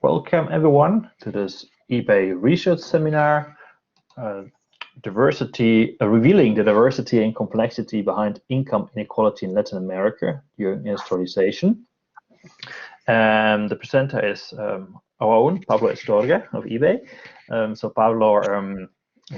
Welcome everyone to this eBay research seminar, revealing the diversity and complexity behind income inequality in Latin America during industrialization. And the presenter is our own Pablo Astorga of eBay. So Pablo is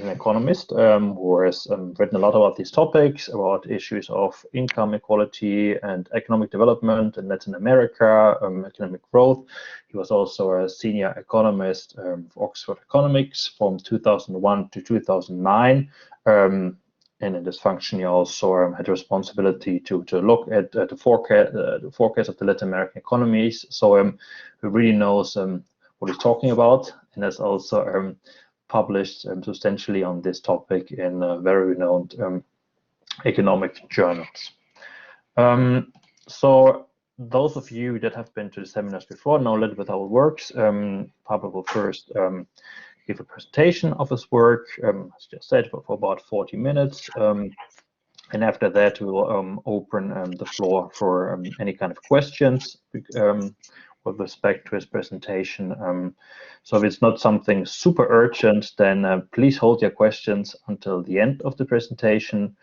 an economist who has written a lot about these topics, about issues of income equality and economic development in Latin America, economic growth. He was also a senior economist for Oxford Economics from 2001 to 2009. And in this function, he also had a responsibility to look at the forecast of the Latin American economies. So he really knows what he's talking about, and has also published substantially on this topic in very renowned economic journals. So those of you that have been to the seminars before know a little bit how it works. Pablo will first give a presentation of his work, as just said, for about 40 minutes. And after that, we will open the floor for any kind of questions with respect to his presentation. So if it's not something super urgent, then please hold your questions until the end of the presentation.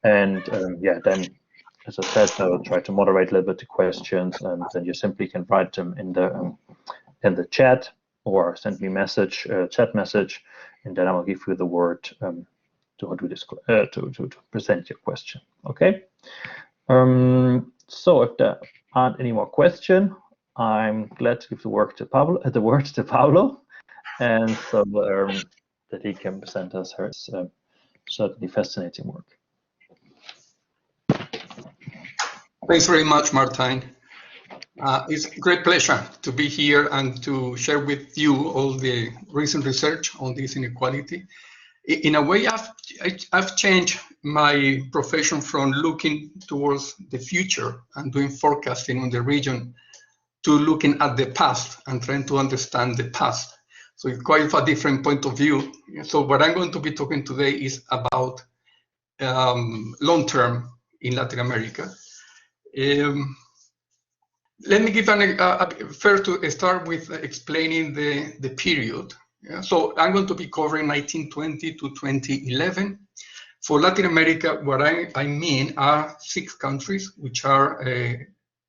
And yeah, then, as I said, I will try to moderate a little bit the questions, and then you simply can write them in the chat or send me a message, chat message, and then I will give you the word to present your question. Okay. So if there aren't any more questions, I'm glad to give the word to Pablo, and so that he can present us his certainly fascinating work. Thanks very much, Martijn. It's a great pleasure to be here and to share with you all the recent research on this inequality. In a way, I've changed my profession from looking towards the future and doing forecasting on the region to looking at the past and trying to understand the past. So it's quite a different point of view. So what I'm going to be talking today is about long term in Latin America. Let me give first to start with explaining the period. Yeah? So I'm going to be covering 1920 to 2011. For Latin America, what I mean are 6 countries, which are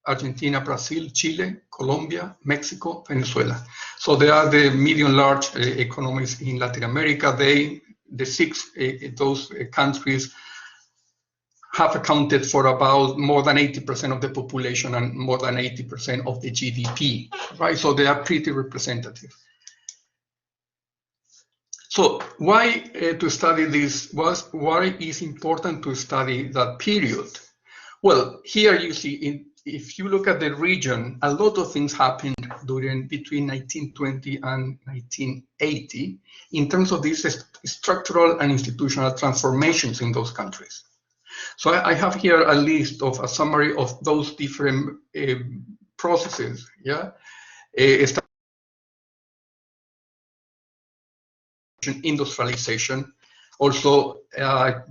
Argentina, Brazil, Chile, Colombia, Mexico, Venezuela. So they are the medium large economies in Latin America. Those countries have accounted for about more than 80% of the population and more than 80% of the GDP, right? So they are pretty representative. So why to study this? Why is important to study that period? Well, here you see, if you look at the region, a lot of things happened between 1920 and 1980 in terms of these structural and institutional transformations in those countries. So I have here a list of a summary of those different processes. Yeah, industrialization, also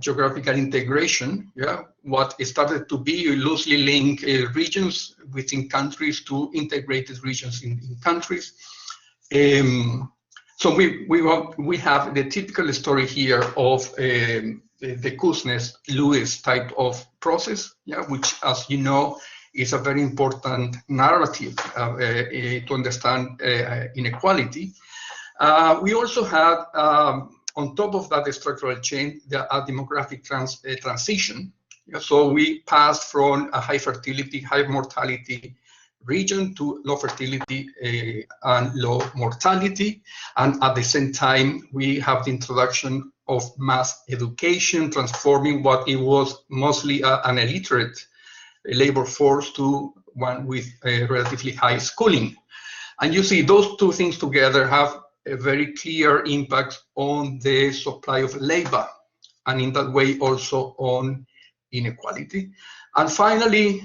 geographical integration. Yeah, what started to be loosely linked regions within countries to integrated regions in countries. So we have the typical story here of the Kuznets-Lewis type of process, yeah, which, as you know, is a very important narrative to understand inequality. We also had, on top of that structural change, a demographic transition. Yeah, so we passed from a high fertility, high mortality region to low fertility and low mortality. And at the same time, we have the introduction of mass education, transforming what it was mostly an illiterate labor force to one with a relatively high schooling. And you see those two things together have a very clear impact on the supply of labor, and in that way also on inequality. And finally,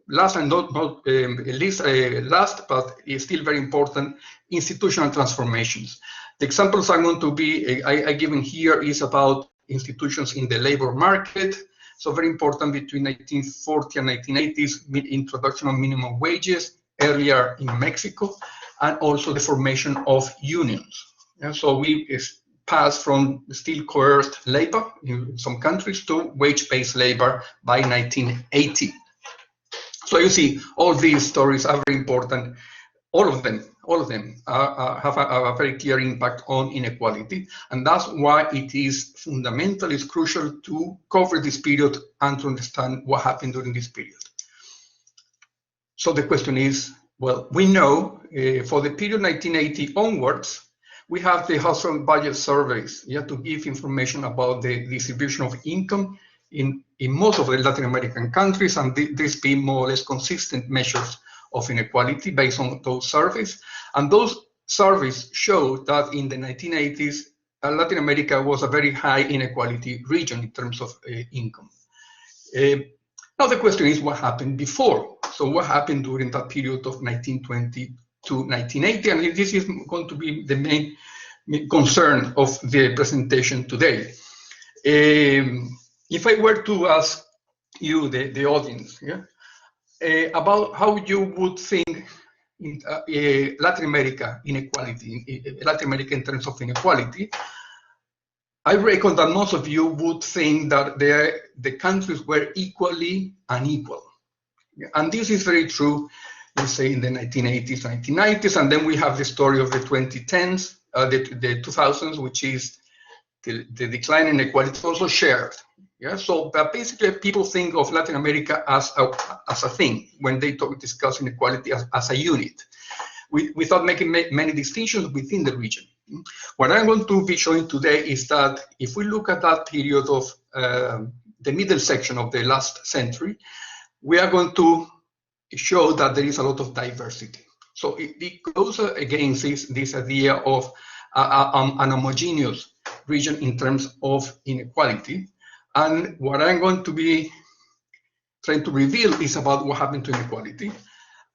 last and not least, last but is still very important, institutional transformations. The examples I'm going to be given here is about institutions in the labor market. So very important between 1940 and 1980s, introduction of minimum wages, earlier in Mexico, and also the formation of unions. So we passed from still coerced labor in some countries to wage-based labor by 1980. So you see, all these stories are very important. All of them have a very clear impact on inequality, and that's why it is fundamentally crucial to cover this period and to understand what happened during this period. So the question is, well, we know for the period 1980 onwards, we have the household budget surveys, to give information about the distribution of income in most of the Latin American countries, and this being more or less consistent measures of inequality based on those surveys. And those surveys show that in the 1980s, Latin America was a very high inequality region in terms of income. Now the question is, what happened before? So what happened during that period of 1920 to 1980? And this is going to be the main concern of the presentation today. If I were to ask you, the audience, about how you would think in Latin America inequality, Latin America in terms of inequality, I reckon that most of you would think that the countries were equally unequal. And this is very true, let's say, in the 1980s, 1990s, and then we have the story of the 2010s, the 2000s, which is the decline in inequality also shared. So basically people think of Latin America as a thing when they discuss inequality as a unit, without making many distinctions within the region. What I'm going to be showing today is that if we look at that period of the middle section of the last century, we are going to show that there is a lot of diversity. So it goes against this idea of an homogeneous region in terms of inequality. And what I'm going to be trying to reveal is about what happened to inequality.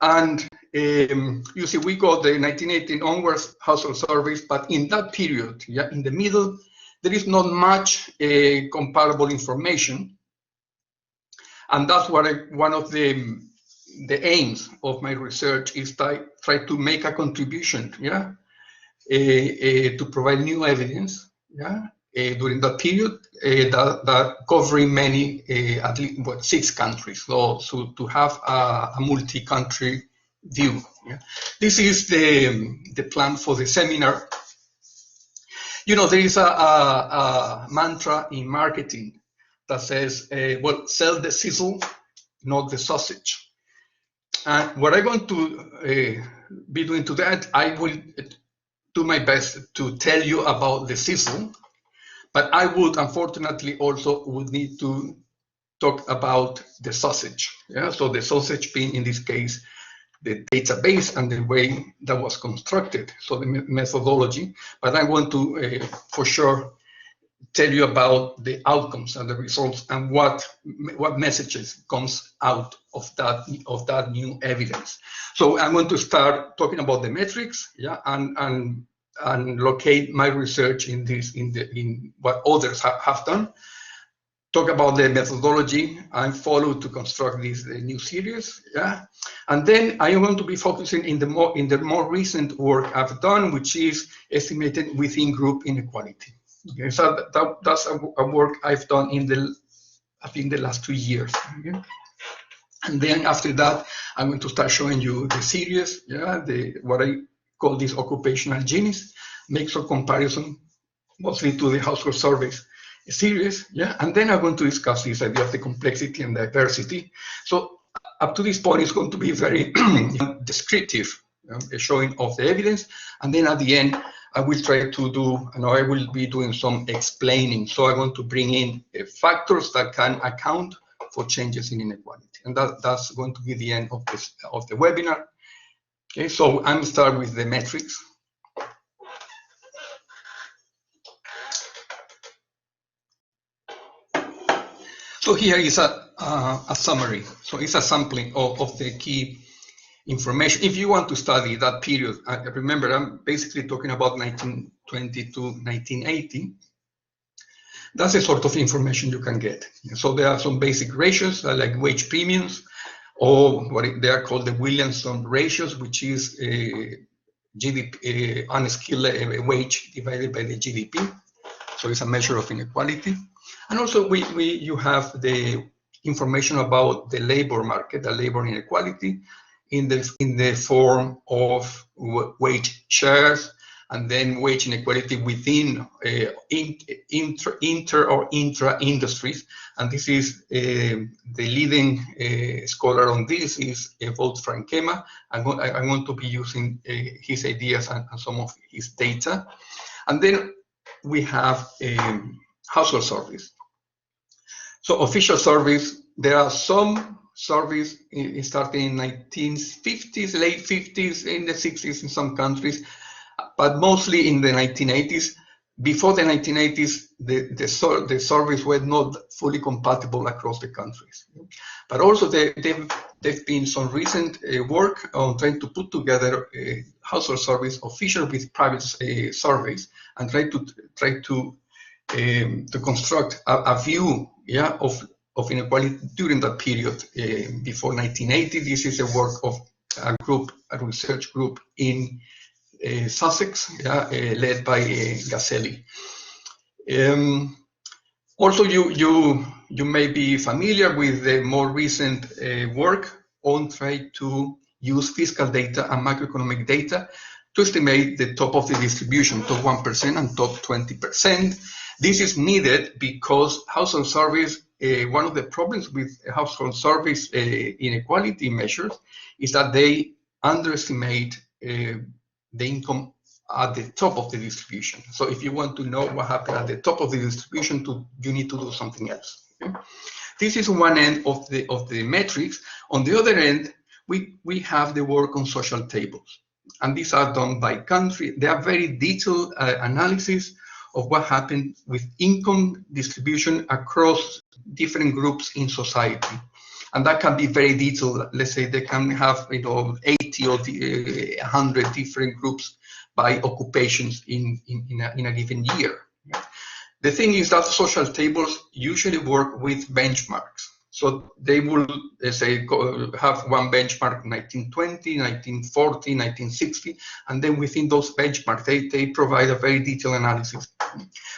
And you see, we got the 1918 onwards household surveys, but in that period, in the middle, there is not much comparable information. And that's what one of the aims of my research is try to make a contribution, to provide new evidence, during that period, that covering many, at least 6 countries, so to have a multi-country view. This is the plan for the seminar. There is a mantra in marketing that says, well, sell the sizzle, not the sausage. And what I'm going to be doing today, I will do my best to tell you about the sizzle, but I would unfortunately also would need to talk about the sausage. So the sausage being, in this case, the database and the way that was constructed, so the methodology. But I want to, for sure, tell you about the outcomes and the results and what messages comes out of that new evidence. So I'm going to start talking about the metrics, and locate my research in what others have done. Talk about the methodology I followed to construct this new series, and then I am going to be focusing in the more recent work I've done, which is estimated within group inequality. Okay, so that's a work I've done I think the last 2 years. And then after that, I'm going to start showing you the series, what I call this occupational Ginis, makes a comparison mostly to the household surveys series, and then I'm going to discuss this idea of the complexity and diversity. So up to this point, it's going to be very descriptive, showing of the evidence, and then at the end, I will try to do, I will be doing some explaining. So I want to bring in factors that can account for changes in inequality, and that's going to be the end of the webinar. Okay, so I'm start with the metrics. So here is a summary. So it's a sampling of the key information. If you want to study that period, remember I'm basically talking about 1920 to 1980. That's the sort of information you can get. So there are some basic ratios like wage premiums, or they are called the Williamson ratios, which is GDP, unskilled wage divided by the GDP. So it's a measure of inequality. And also you have the information about the labor market, the labor inequality in the form of wage shares, and then wage inequality within inter or intra industries. And this is the leading scholar on this is Wout Frankema. I'm going to be using his ideas and some of his data. And then we have household surveys. So official surveys, there are some surveys starting in 1950s, late 50s, in the 60s in some countries, but mostly in the 1980s. Before the 1980s, the surveys were not fully compatible across the countries. But also there've been some recent work on trying to put together household surveys, official with private surveys, and try to construct a view, of inequality during that period before 1980. This is the work of a research group in Sussex, led by Gazelli. Also, you may be familiar with the more recent work on trying to use fiscal data and macroeconomic data to estimate the top of the distribution, top 1% and top 20%. This is needed because household surveys, one of the problems with household surveys inequality measures is that they underestimate the income at the top of the distribution. So if you want to know what happened at the top of the distribution, you need to do something else. Okay? This is one end of the metrics. On the other end, we have the work on social tables. And these are done by country. They are very detailed analysis of what happened with income distribution across different groups in society. And that can be very detailed. Let's say they can have 80 or 100 different groups by occupations in a given year. The thing is that social tables usually work with benchmarks. So they will, let's say, have one benchmark 1920, 1940, 1960, and then within those benchmarks, they provide a very detailed analysis.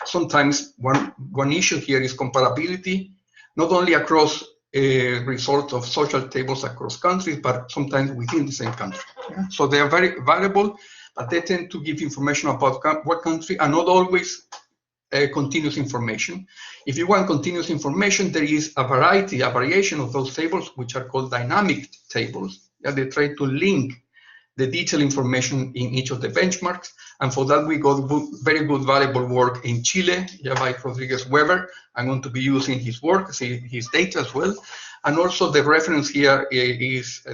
Sometimes one issue here is comparability, not only across results of social tables across countries, but sometimes within the same country. So they are very valuable, but they tend to give information about what country and not always continuous information. If you want continuous information, there is a variation of those tables, which are called dynamic tables. They try to link the detailed information in each of the benchmarks. And for that, we got very good, valuable work in Chile, by Rodriguez Weber. I'm going to be using his work, his data as well. And also the reference here is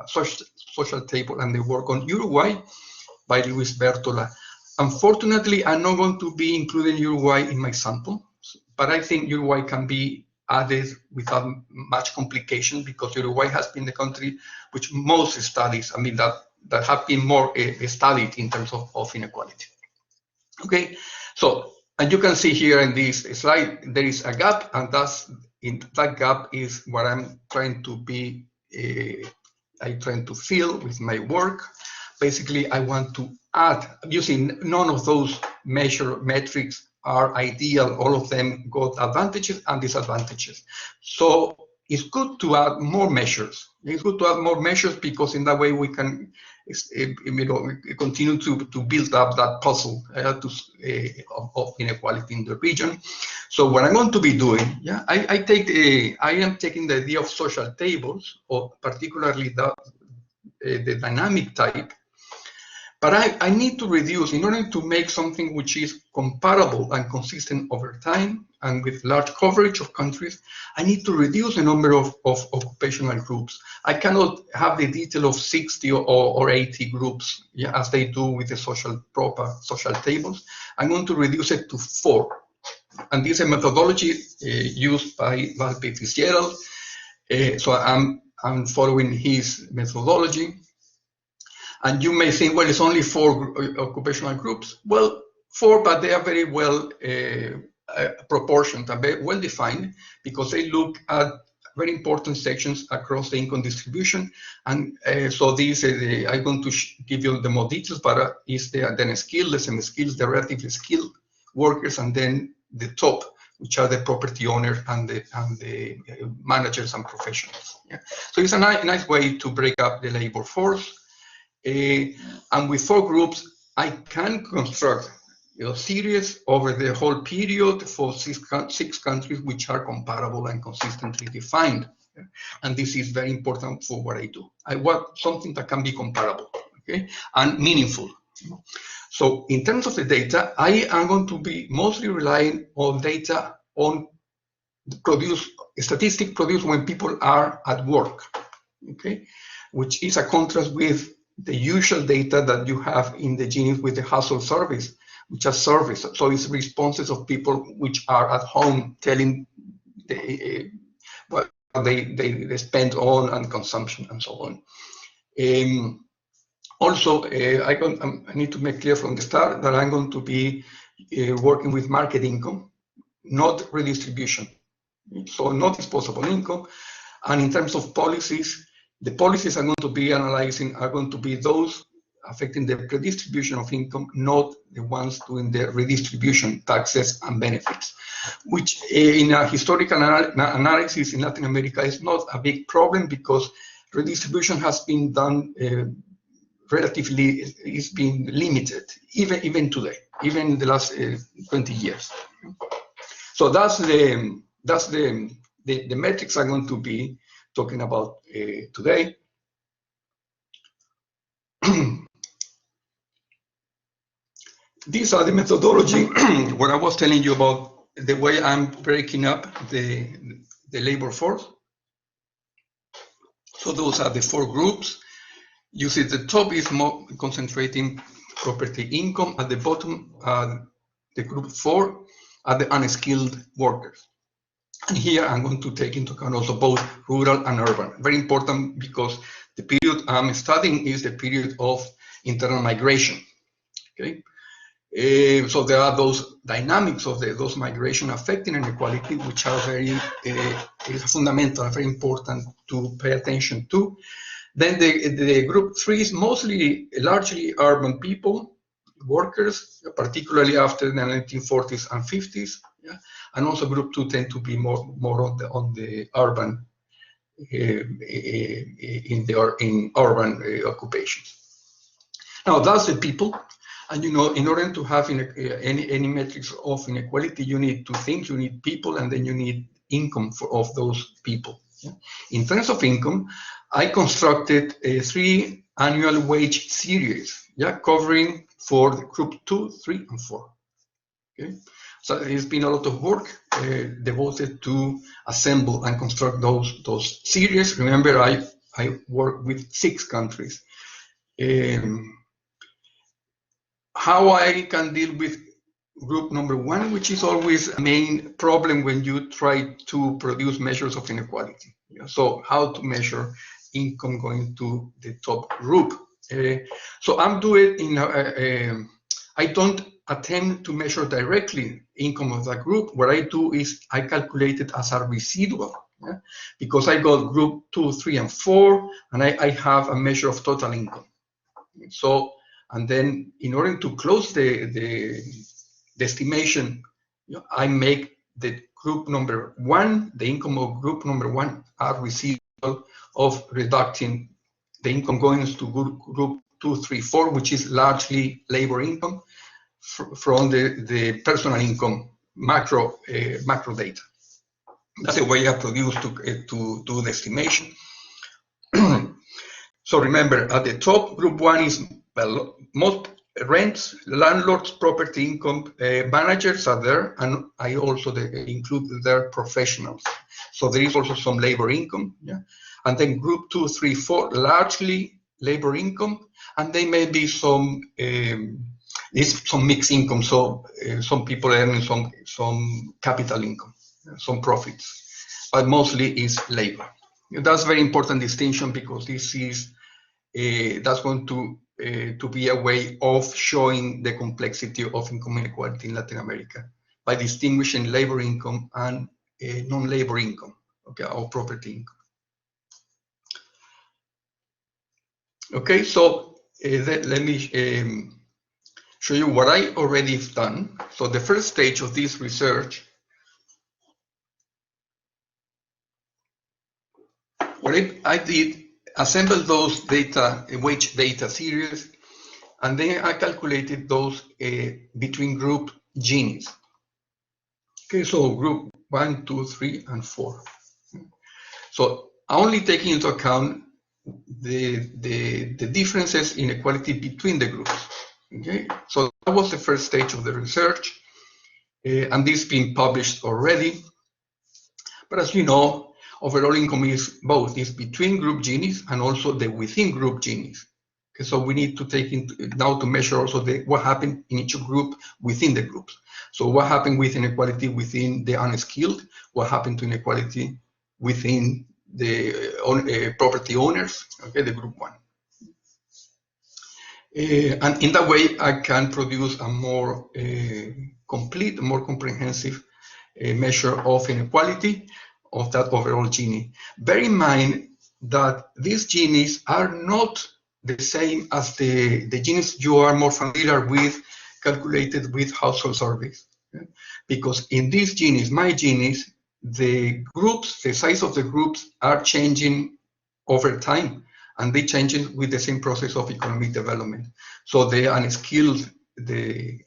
social table and the work on Uruguay by Luis Bertola. Unfortunately, I'm not going to be including Uruguay in my sample, but I think Uruguay can be added without much complication because Uruguay has been the country which most studies, that have been more studied in terms of inequality. Okay, so, and you can see here in this slide, there is a gap, and that gap is what I'm trying to fill with my work. Basically, I want to add, using none of those metrics are ideal. All of them got advantages and disadvantages. So it's good to add more measures. It's good to add more measures because in that way we can continue to build up that puzzle of inequality in the region. So what I'm going to be doing, I am taking the idea of social tables, or particularly the dynamic type. But I need to reduce, in order to make something which is comparable and consistent over time and with large coverage of countries, I need to reduce the number of occupational groups. I cannot have the detail of 60 or 80 groups, as they do with the social tables. I'm going to reduce it to 4. And this is a methodology used by Valpe Fitzgerald. So I'm following his methodology. And you may think, well, it's only 4 occupational groups. Well, 4, but they are very well proportioned and very well defined because they look at very important sections across the income distribution. And so these, I'm going to give you the more details, but is then skilled, the semi-skilled, the relatively skilled workers, and then the top, which are the property owners and the managers and professionals. Yeah. So it's a nice way to break up the labor force. And with 4 groups, I can construct series over the whole period for six countries which are comparable and consistently defined. Yeah. And this is very important for what I do. I want something that can be comparable, okay, and meaningful. So in terms of the data, I am going to be mostly relying on data on statistics produced when people are at work, okay, which is a contrast with the usual data that you have in the Ginis with the household surveys, which are surveys. So it's responses of people which are at home telling what they spend on and consumption and so on. Also, I need to make clear from the start that I'm going to be working with market income, not redistribution. So not disposable income. And in terms of policies, the policies I'm going to be analyzing are going to be those affecting the redistribution of income, not the ones doing the redistribution, taxes and benefits, which in a historical analysis in Latin America is not a big problem because redistribution has been done relatively, it's been limited, even today, even in the last 20 years. So that's the metrics I'm going to be talking about today. These are the methodology where I was telling you about the way I'm breaking up the labor force. So those are the 4 groups. You see the top is more concentrating property income. At the bottom, the group 4 are the unskilled workers. And here I'm going to take into account also both rural and urban. Very important because the period I'm studying is the period of internal migration. Okay, so there are those dynamics of those migration affecting inequality, which are very fundamental, very important to pay attention to. Then the group 3 is largely urban people, workers, particularly after the 1940s and 50s. Yeah? And also group 2 tend to be more on the urban in urban occupations. Now that's the people, and in order to have any metrics of inequality, you need 2 things: you need people, and then you need income of those people. Yeah? In terms of income, I constructed 3 annual wage series, yeah, covering for the group 2, 3, and 4. Okay, so it's been a lot of work devoted to assemble and construct those series. Remember, I work with 6 countries. How I can deal with group number 1, which is always a main problem when you try to produce measures of inequality. Yeah, so how to measure income going to the top group. So I'm doing I don't attempt to measure directly income of that group. What I do is I calculate it as a residual, yeah? Because I got group 2, 3, and 4, and I have a measure of total income. So, and then in order to close the estimation, I make the group number 1, the income of group number 1 are residual of reducting the income going to group 2, 3, 4, which is largely labor income, from the personal income macro data. That's the way I produce to do the estimation. So remember, at the top, group 1 is most rents, landlords, property income, managers are there, and I also include their professionals. So there is also some labor income, yeah. And then group 2, 3, 4, largely labor income, and there may be some mixed income. So some people earning some capital income, some profits, but mostly is labor. That's a very important distinction because this is that's going to be a way of showing the complexity of income inequality in Latin America by distinguishing labor income and non-labor income. okay, or property income. Okay, so let me show you what I already have done. So the first stage of this research, what I did, assemble those data, wage data series, and then I calculated those between group Ginis. Okay, so group 1, 2, 3, and 4. So only taking into account the differences in equality between the groups. Okay, so that was the first stage of the research, and this has been published already. But as you know, overall income is both, is between group Ginis and also the within group Ginis. Okay, so we need to take into now to measure also what happened in each group within the groups. So what happened with inequality within the unskilled, what happened to inequality within the property owners, okay, the group 1. And in that way, I can produce a more complete, more comprehensive measure of inequality of that overall Gini. Bear in mind that these Ginis are not the same as the Ginis you are more familiar with, calculated with household surveys. Okay? Because in these Ginis, my Ginis, the groups, the size of the groups are changing over time, and they change it with the same process of economic development. So the unskilled, the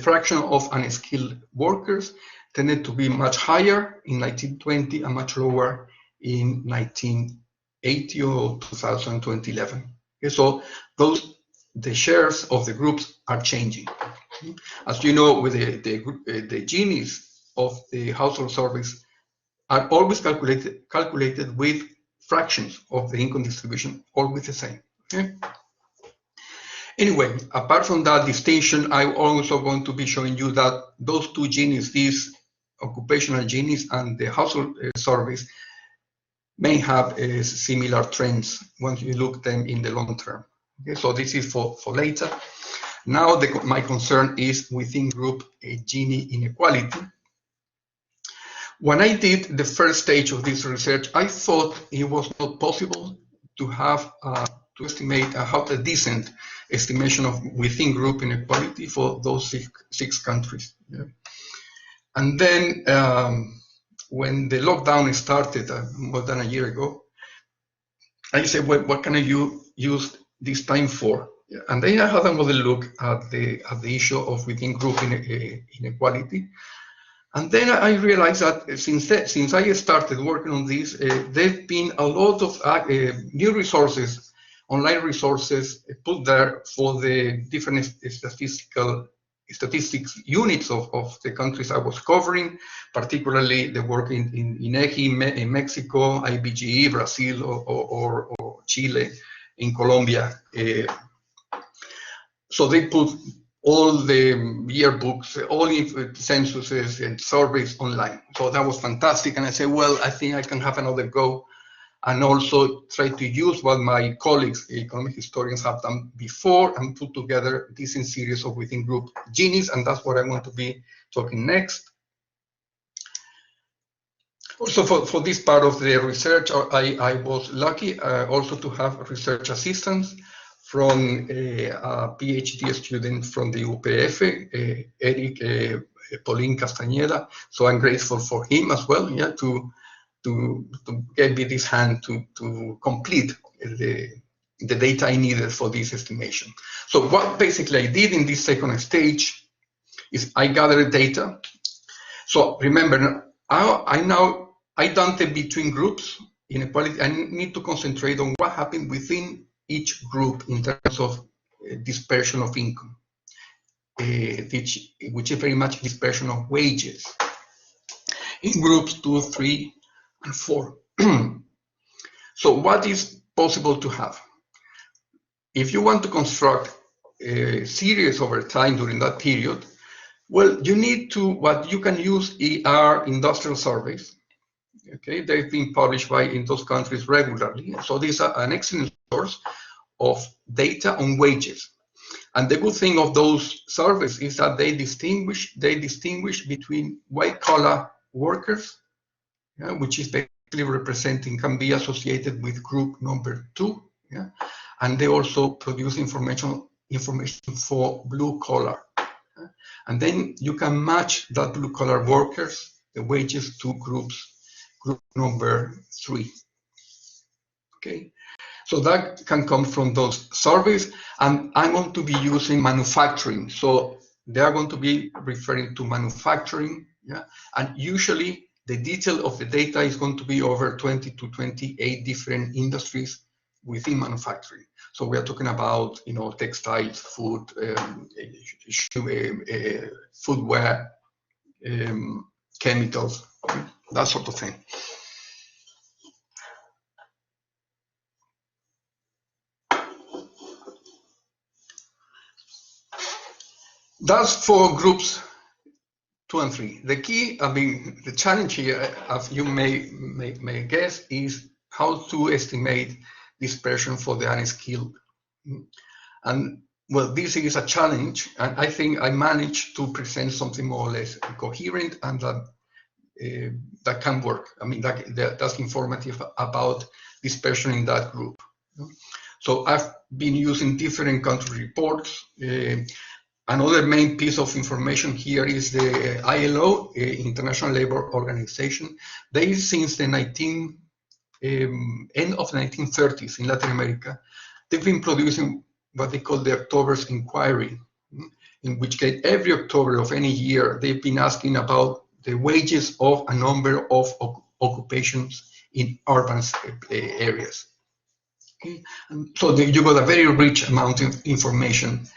fraction of unskilled workers tended to be much higher in 1920 and much lower in 1980 or 2000, 2011. Okay, so the shares of the groups are changing. As you know, with the Ginis of the household surveys are always calculated with fractions of the income distribution, always the same. Okay? Anyway, apart from that distinction, I'm also going to be showing you that those two Ginis, these occupational Ginis and the household surveys, may have similar trends once you look them in the long term. Okay, so this is for later. Now my concern is within group Gini inequality. When I did the first stage of this research, I thought it was not possible to have to estimate a decent estimation of within group inequality for those six countries. Yeah. And then when the lockdown started more than a year ago, I said, well, what can I use this time for? Yeah. And then I had another look at the issue of within group inequality. And then I realized that since I started working on this, there've been a lot of new resources, online resources put there for the different statistics units of the countries I was covering, particularly the work in INEGI in Mexico, IBEI, Brazil, or Chile, in Colombia. So they put all the yearbooks, all censuses and surveys online. So that was fantastic. And I said, well, I think I can have another go and also try to use what my colleagues, economic historians, have done before and put together this in series of within group Ginis. And that's what I want to be talking next. Also, for this part of the research, I was lucky also to have research assistants from a PhD student from the UPF, Eric Paulín Castañeda. So I'm grateful for him as well, yeah, to get me this hand to complete the data I needed for this estimation. So what basically I did in this second stage is I gathered data. So remember, I done the between groups inequality. I need to concentrate on what happened within each group in terms of dispersion of income, which is very much dispersion of wages in groups 2, 3, and 4. So what is possible to have? If you want to construct a series over time during that period, well, you need to, what you can use are industrial surveys. Okay, they've been published in those countries regularly. So these are an excellent source of data on wages. And the good thing of those surveys is that they distinguish between white-collar workers which is basically representing, can be associated with group number 2. And they also produce information for blue collar. And then you can match that blue collar workers, the wages, to group number 3. Okay, so that can come from those surveys, and I'm going to be using manufacturing. So they are going to be referring to manufacturing, and usually the detail of the data is going to be over 20 to 28 different industries within manufacturing. So we are talking about, textiles, food, footwear, chemicals, that sort of thing. That's for groups 2 and 3. The key, the challenge here, as you may guess, is how to estimate dispersion for the unskilled. And well, this is a challenge, and I think I managed to present something more or less coherent and that can work. That's informative about dispersion in that group. So I've been using different country reports. Another main piece of information here is the ILO, International Labour Organization. They, since the end of 1930s in Latin America, they've been producing what they call the October's Inquiry, in which case every October of any year, they've been asking about the wages of a number of occupations in urban areas. Okay? And so you got a very rich amount of information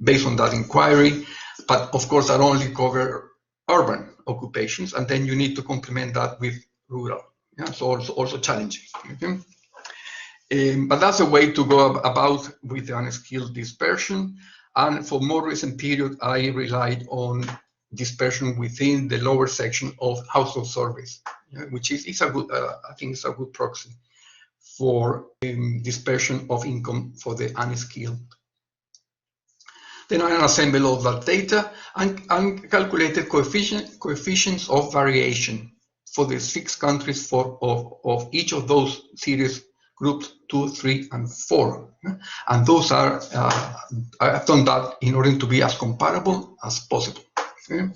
based on that inquiry, but of course that only cover urban occupations, and then you need to complement that with rural. So also challenging. Okay? But that's a way to go about with the unskilled dispersion. And for more recent period, I relied on dispersion within the lower section of household surveys, which is a good, I think it's a good proxy for dispersion of income for the unskilled. Then I assembled all that data and calculated coefficients of variation for the 6 countries of each of those series groups 2, 3, and 4. And those are, I've done that in order to be as comparable as possible. Okay?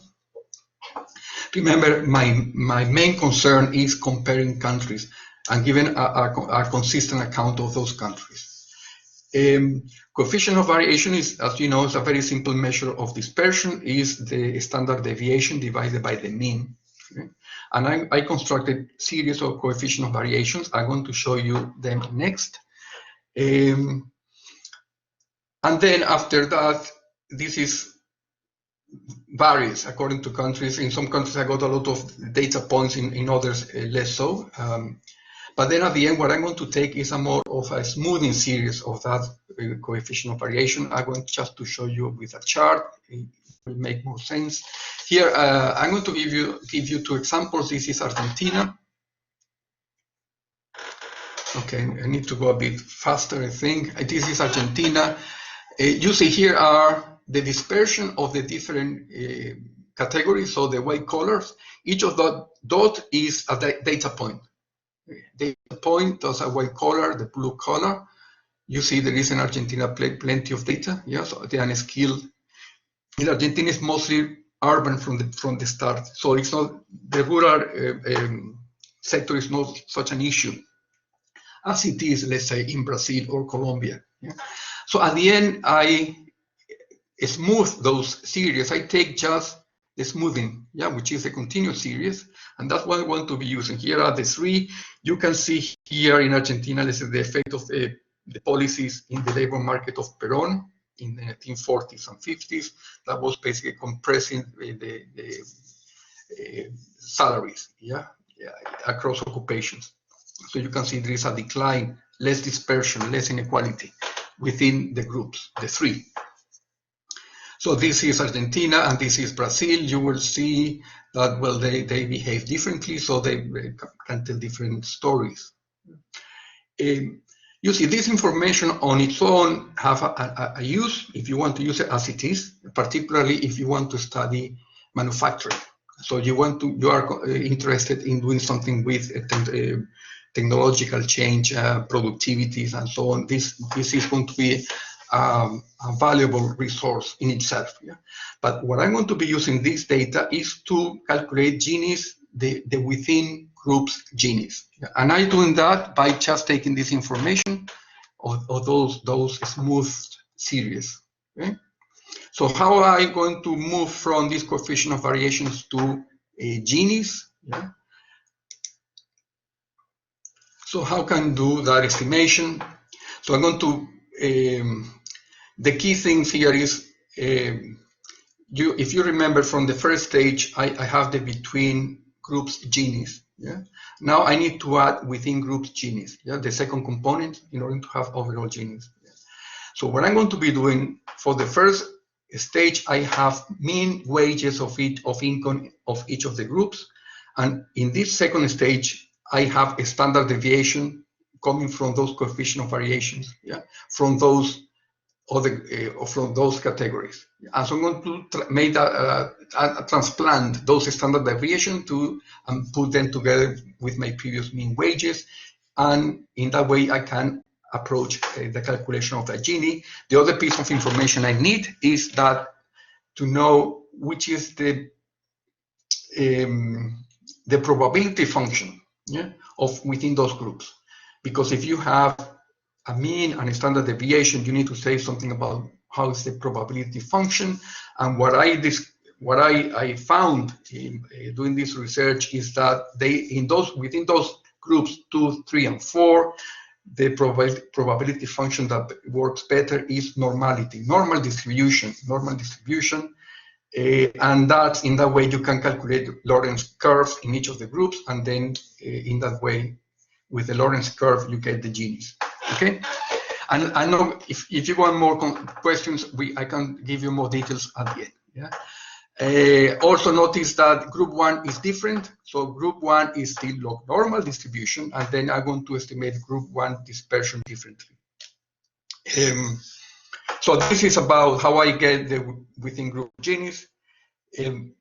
Remember, my main concern is comparing countries and giving a consistent account of those countries. Coefficient of variation is, as you know, is a very simple measure of dispersion, is the standard deviation divided by the mean. Okay? And I constructed series of coefficient of variations. I'm going to show you them next. And then after that, this is varies according to countries. In some countries, I got a lot of data points, in others less so. But then at the end, what I'm going to take is a more of a smoothing series of that coefficient of variation. I'm going just to show you with a chart. It will make more sense. Here, I'm going to give you 2 examples. This is Argentina. Okay, I need to go a bit faster, I think. This is Argentina. You see here are the dispersion of the different categories, so the white colors. Each of that dot is a data point. Data point, those are white color, the blue color. You see there is in Argentina plenty of data. Yeah, so the unskilled in Argentina is mostly urban from the start. So it's not, the rural sector is not such an issue as it is, let's say, in Brazil or Colombia. Yeah? So at the end, I smooth those series. I take just the smoothing, which is a continuous series, and that's what I want to be using. Here are the 3. You can see here in Argentina, let's say, the effect of the policies in the labor market of Perón in the 1940s and 50s. That was basically compressing the salaries, across occupations. So you can see there is a decline, less dispersion, less inequality within the groups, the 3. So this is Argentina and this is Brazil. You will see that, well, they behave differently, so they can tell different stories. You see, this information on its own have a use if you want to use it as it is, particularly if you want to study manufacturing. So you are interested in doing something with technological change, productivities, and so on. This is going to be a valuable resource in itself. Yeah? But what I'm going to be using this data is to calculate Ginis, the within groups Ginis. Yeah? And I'm doing that by just taking this information of those smooth series. Okay? So how am I going to move from this coefficient of variations to Ginis? Yeah? So how can I do that estimation? So I'm going to, the key things here is, if you remember from the first stage, I have the between groups Ginis. Yeah? Now I need to add within groups Ginis, yeah? The second component, in order to have overall Ginis. Yeah? So what I'm going to be doing for the first stage, I have mean wages of income of each of the groups. And in this second stage, I have a standard deviation coming from those coefficient of variations, yeah, from those from those categories. And so I'm going to make transplant those standard deviation and put them together with my previous mean wages, and in that way I can approach the calculation of the Gini. The other piece of information I need is that to know which is the probability function, yeah, of within those groups. Because if you have a mean and a standard deviation, you need to say something about how is the probability function. And what I found in doing this research is that within those groups 2, 3, and 4, the probability function that works better is normality, normal distribution, and that in that way you can calculate Lorentz curves in each of the groups, and then in that way, with the Lorentz curve, you get the Ginis. Okay, and I know if you want more questions, I can give you more details at the end. Yeah. Also notice that group 1 is different. So group 1 is still log normal distribution, and then I'm going to estimate group 1 dispersion differently. So this is about how I get the within group Ginis. And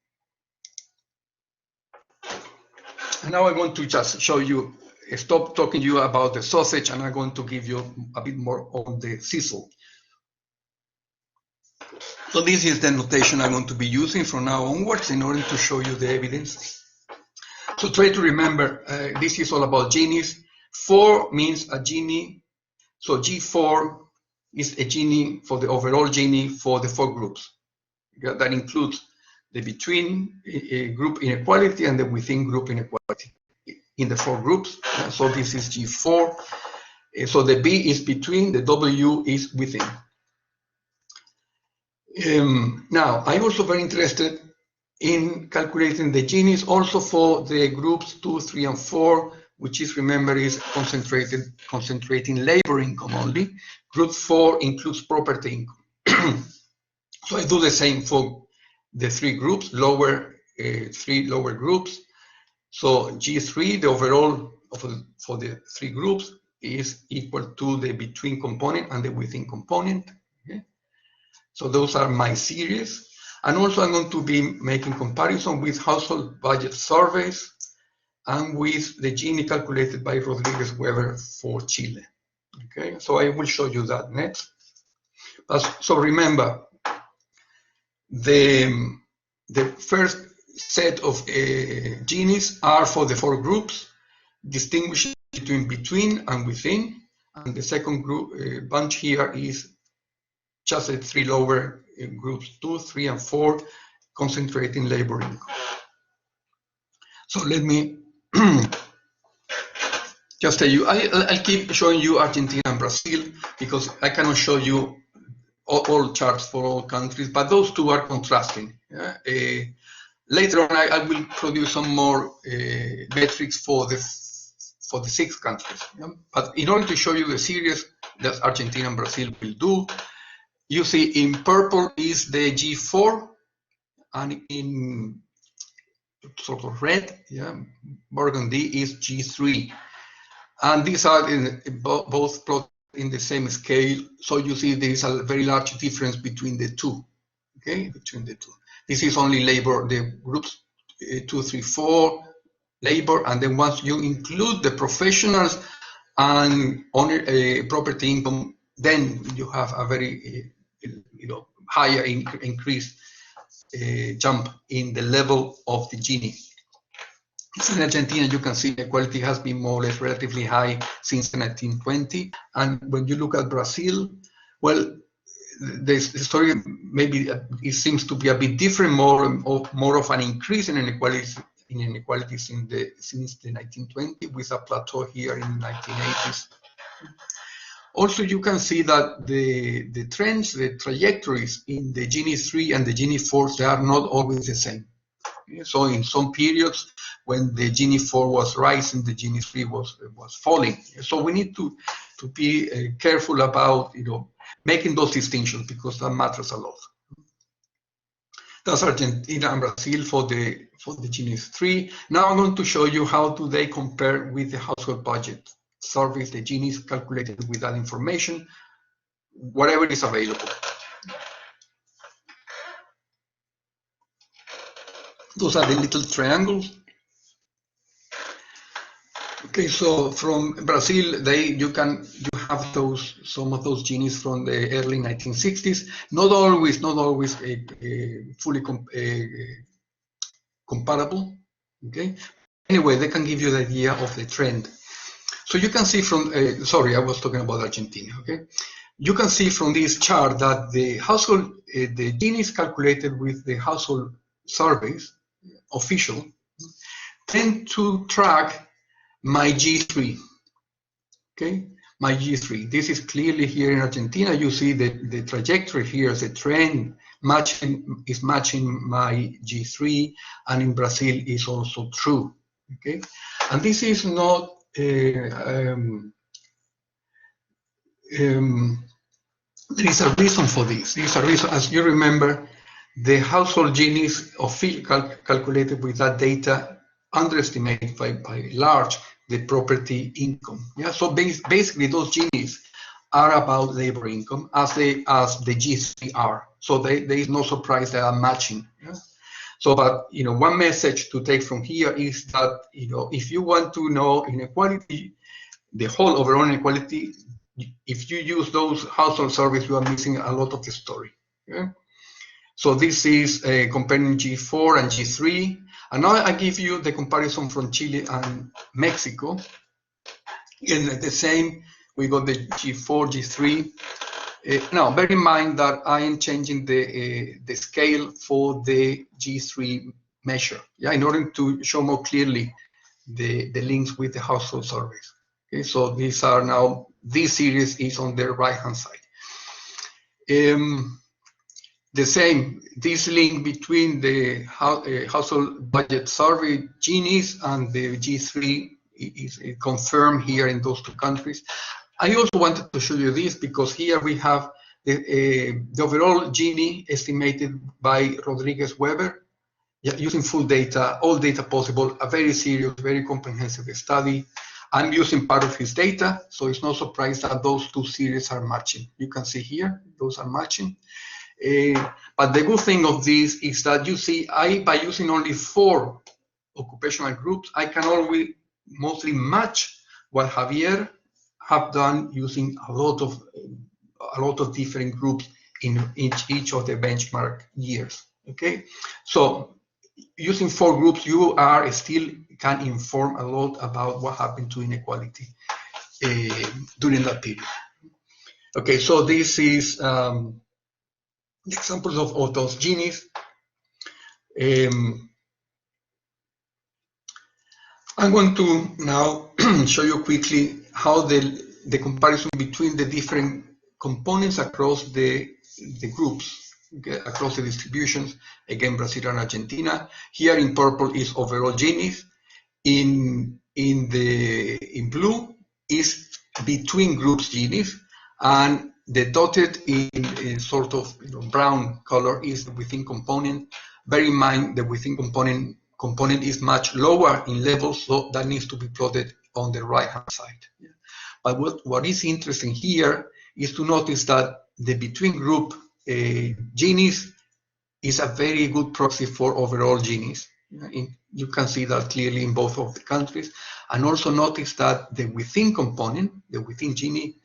now I'm going to just show you, stop talking to you about the sausage, and I'm going to give you a bit more on the sizzle. So this is the notation I'm going to be using from now onwards in order to show you the evidence. So try to remember, this is all about Ginis. 4 means a Gini. So G4 is a Gini for the overall Gini for the 4 groups. That includes the between group inequality and the within group inequality in the 4 groups. So this is G4. So the B is between, the W is within. Now, I'm also very interested in calculating the Ginis also for the groups 2, 3, and 4, which is, remember, is concentrating labor income only. Group 4 includes property income. So I do the same for the 3 groups, 3 lower groups. So G3, the overall for the 3 groups, is equal to the between component and the within component. Okay? So those are my series. And also I'm going to be making comparison with household budget surveys and with the Gini calculated by Rodriguez Weber for Chile. Okay, so I will show you that next. So remember, the first set of Ginis are for the 4 groups, distinguishing between and within. And the second group bunch here is just the 3 lower groups, 2, 3, and 4, concentrating labor income. So let me just tell you, I'll keep showing you Argentina and Brazil because I cannot show you all charts for all countries, but those 2 are contrasting. Yeah? Later on, I will produce some more metrics for the 6 countries. Yeah? But in order to show you the series that Argentina and Brazil will do, you see in purple is the G4, and in sort of red, yeah, burgundy is G3. And these are both plotted in the same scale. So you see there is a very large difference between the 2. Okay, between the 2. This is only labor, the groups 2, 3, 4, labor, and then once you include the professionals and property income, then you have a very higher increase jump in the level of the Gini. In Argentina, you can see inequality has been more or less relatively high since 1920. And when you look at Brazil, well, the story maybe it seems to be a bit different, more of an increase in inequalities since the 1920s, with a plateau here in the 1980s. Also, you can see that the trends, the trajectories in the Gini 3 and the Gini 4, they are not always the same. So in some periods, when the Gini 4 was rising, the Gini 3 was falling. So we need to be careful about making those distinctions, because that matters a lot. That's Argentina and Brazil for the Gini 3. Now I'm going to show you how do they compare with the household budget surveys. The Gini is calculated with that information, whatever is available. Those are the little triangles. Okay, so from Brazil, you have some of those Ginis from the early 1960s. Not always fully comparable. Okay. Anyway, they can give you the idea of the trend. So you can see from sorry, I was talking about Argentina. Okay. You can see from this chart that the household, the Ginis calculated with the household surveys, official, tend to track my G3, okay? My G3. This is clearly here in Argentina. You see the trajectory here, the trend is matching my G3, and in Brazil is also true, okay? And this is not, there is a reason for this. There is a reason, as you remember, the household Ginis calculated with that data underestimate by large the property income. Yeah, so basically those Ginis are about labor income as the G3 are. So there is no surprise they are matching. Yeah? So, but one message to take from here is that if you want to know inequality, the whole overall inequality, if you use those household surveys, you are missing a lot of the story. Yeah? So this is comparing G4 and G3. And now I give you the comparison from Chile and Mexico. And the same, we got the G4, G3. Now, bear in mind that I am changing the scale for the G3 measure, yeah, in order to show more clearly the links with the household surveys. Okay, so these are now, this series is on the right-hand side. The same, this link between the household budget survey Ginis and the G3 is confirmed here in those two countries. I also wanted to show you this because here we have the overall Gini estimated by Rodriguez Weber, using full data, all data possible, a very serious, very comprehensive study. I'm using part of his data, so it's no surprise that those two series are matching. You can see here, those are matching. But the good thing of this is that you see, by using only 4 occupational groups, I can always mostly match what Javier have done using a lot of different groups in each of the benchmark years. Okay, so using 4 groups, you are still can inform a lot about what happened to inequality during that period. Okay, so this is examples of those Ginis. I'm going to now show you quickly how the comparison between the different components across the groups, okay, across the distributions. Again, Brazil and Argentina. Here in purple is overall Ginis. In blue is between groups Ginis, and the dotted in sort of brown color is the within component. Bear in mind the within component is much lower in levels, so that needs to be plotted on the right hand side. But what is interesting here is to notice that the between group Ginis is a very good proxy for overall Ginis. You can see that clearly in both of the countries. And also notice that the within component, the within Gini,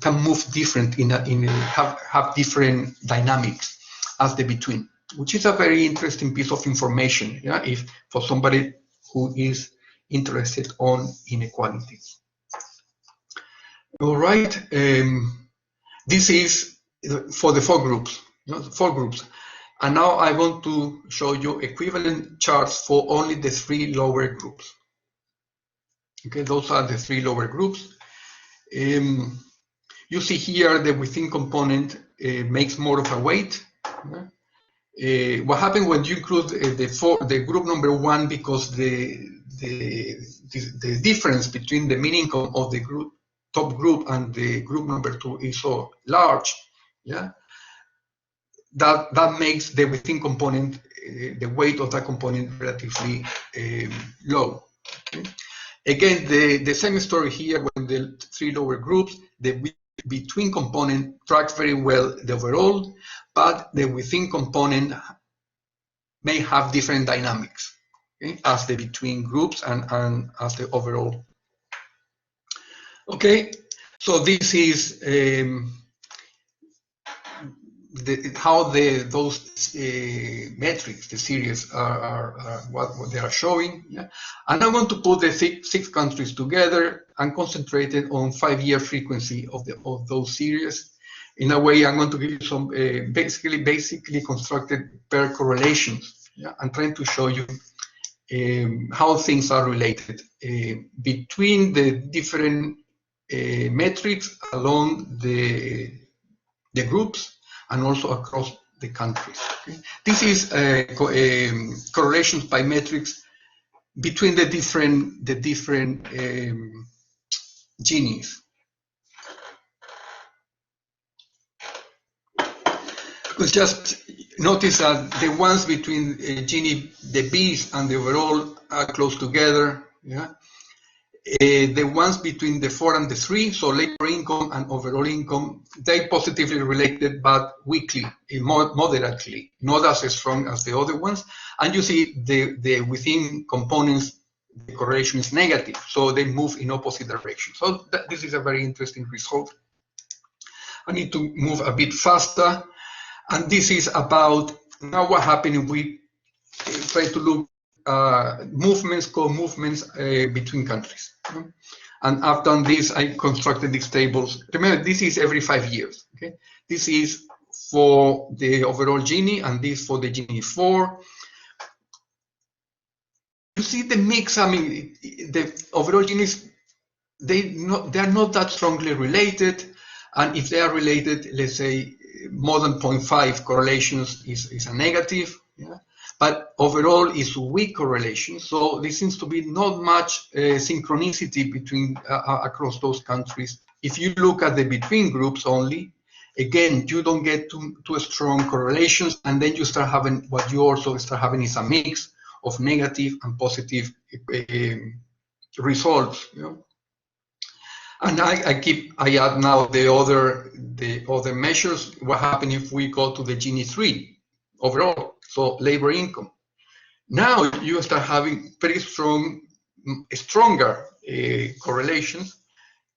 can move different have different dynamics as the between, which is a very interesting piece of information, if for somebody who is interested on inequality. All right, this is for the four groups, and now I want to show you equivalent charts for only the three lower groups. Okay, those are the three lower groups. You see here the within component makes more of a weight. What happens when you include the group number one, because the difference between the mean income of the top group and the group number two is so large, that makes the within component, the weight of that component, relatively low. Okay? Again, the same story here when the three lower groups, the between component tracks very well the overall, but the within component may have different dynamics, okay, as the between groups and as the overall. Okay, so this is how those metrics, the series, are what they are showing. And I'm going to put the six countries together and concentrated on 5-year frequency of those series. In a way, I'm going to give you some basically constructed pair correlations. I'm trying to show you how things are related between the different metrics along the groups and also across the countries. Okay? This is correlations by metrics between the different Ginis. Because just notice that the ones between Gini, the Bs and the overall are close together. The ones between the 4 and the 3, so labor income and overall income, they positively related, but weakly, moderately, not as strong as the other ones. And you see the within components, the correlation is negative, so they move in opposite directions. So this is a very interesting result. I need to move a bit faster. And this is about now what happens if we try to look co-movements between countries. And I've done this, I constructed these tables. Remember, this is every 5 years. Okay, this is for the overall Gini and this for the Gini 4. You see the mix. I mean, the overall Ginis, they are not that strongly related. And if they are related, let's say more than 0.5 correlations is a negative. But overall is weak correlation. So there seems to be not much synchronicity between across those countries. If you look at the between groups only, again, you don't get too strong correlations, and then you start having what you also start having is a mix of negative and positive results. And I add now the other measures. What happens if we go to the Gini 3 overall? So labor income. Now you start having very stronger correlations,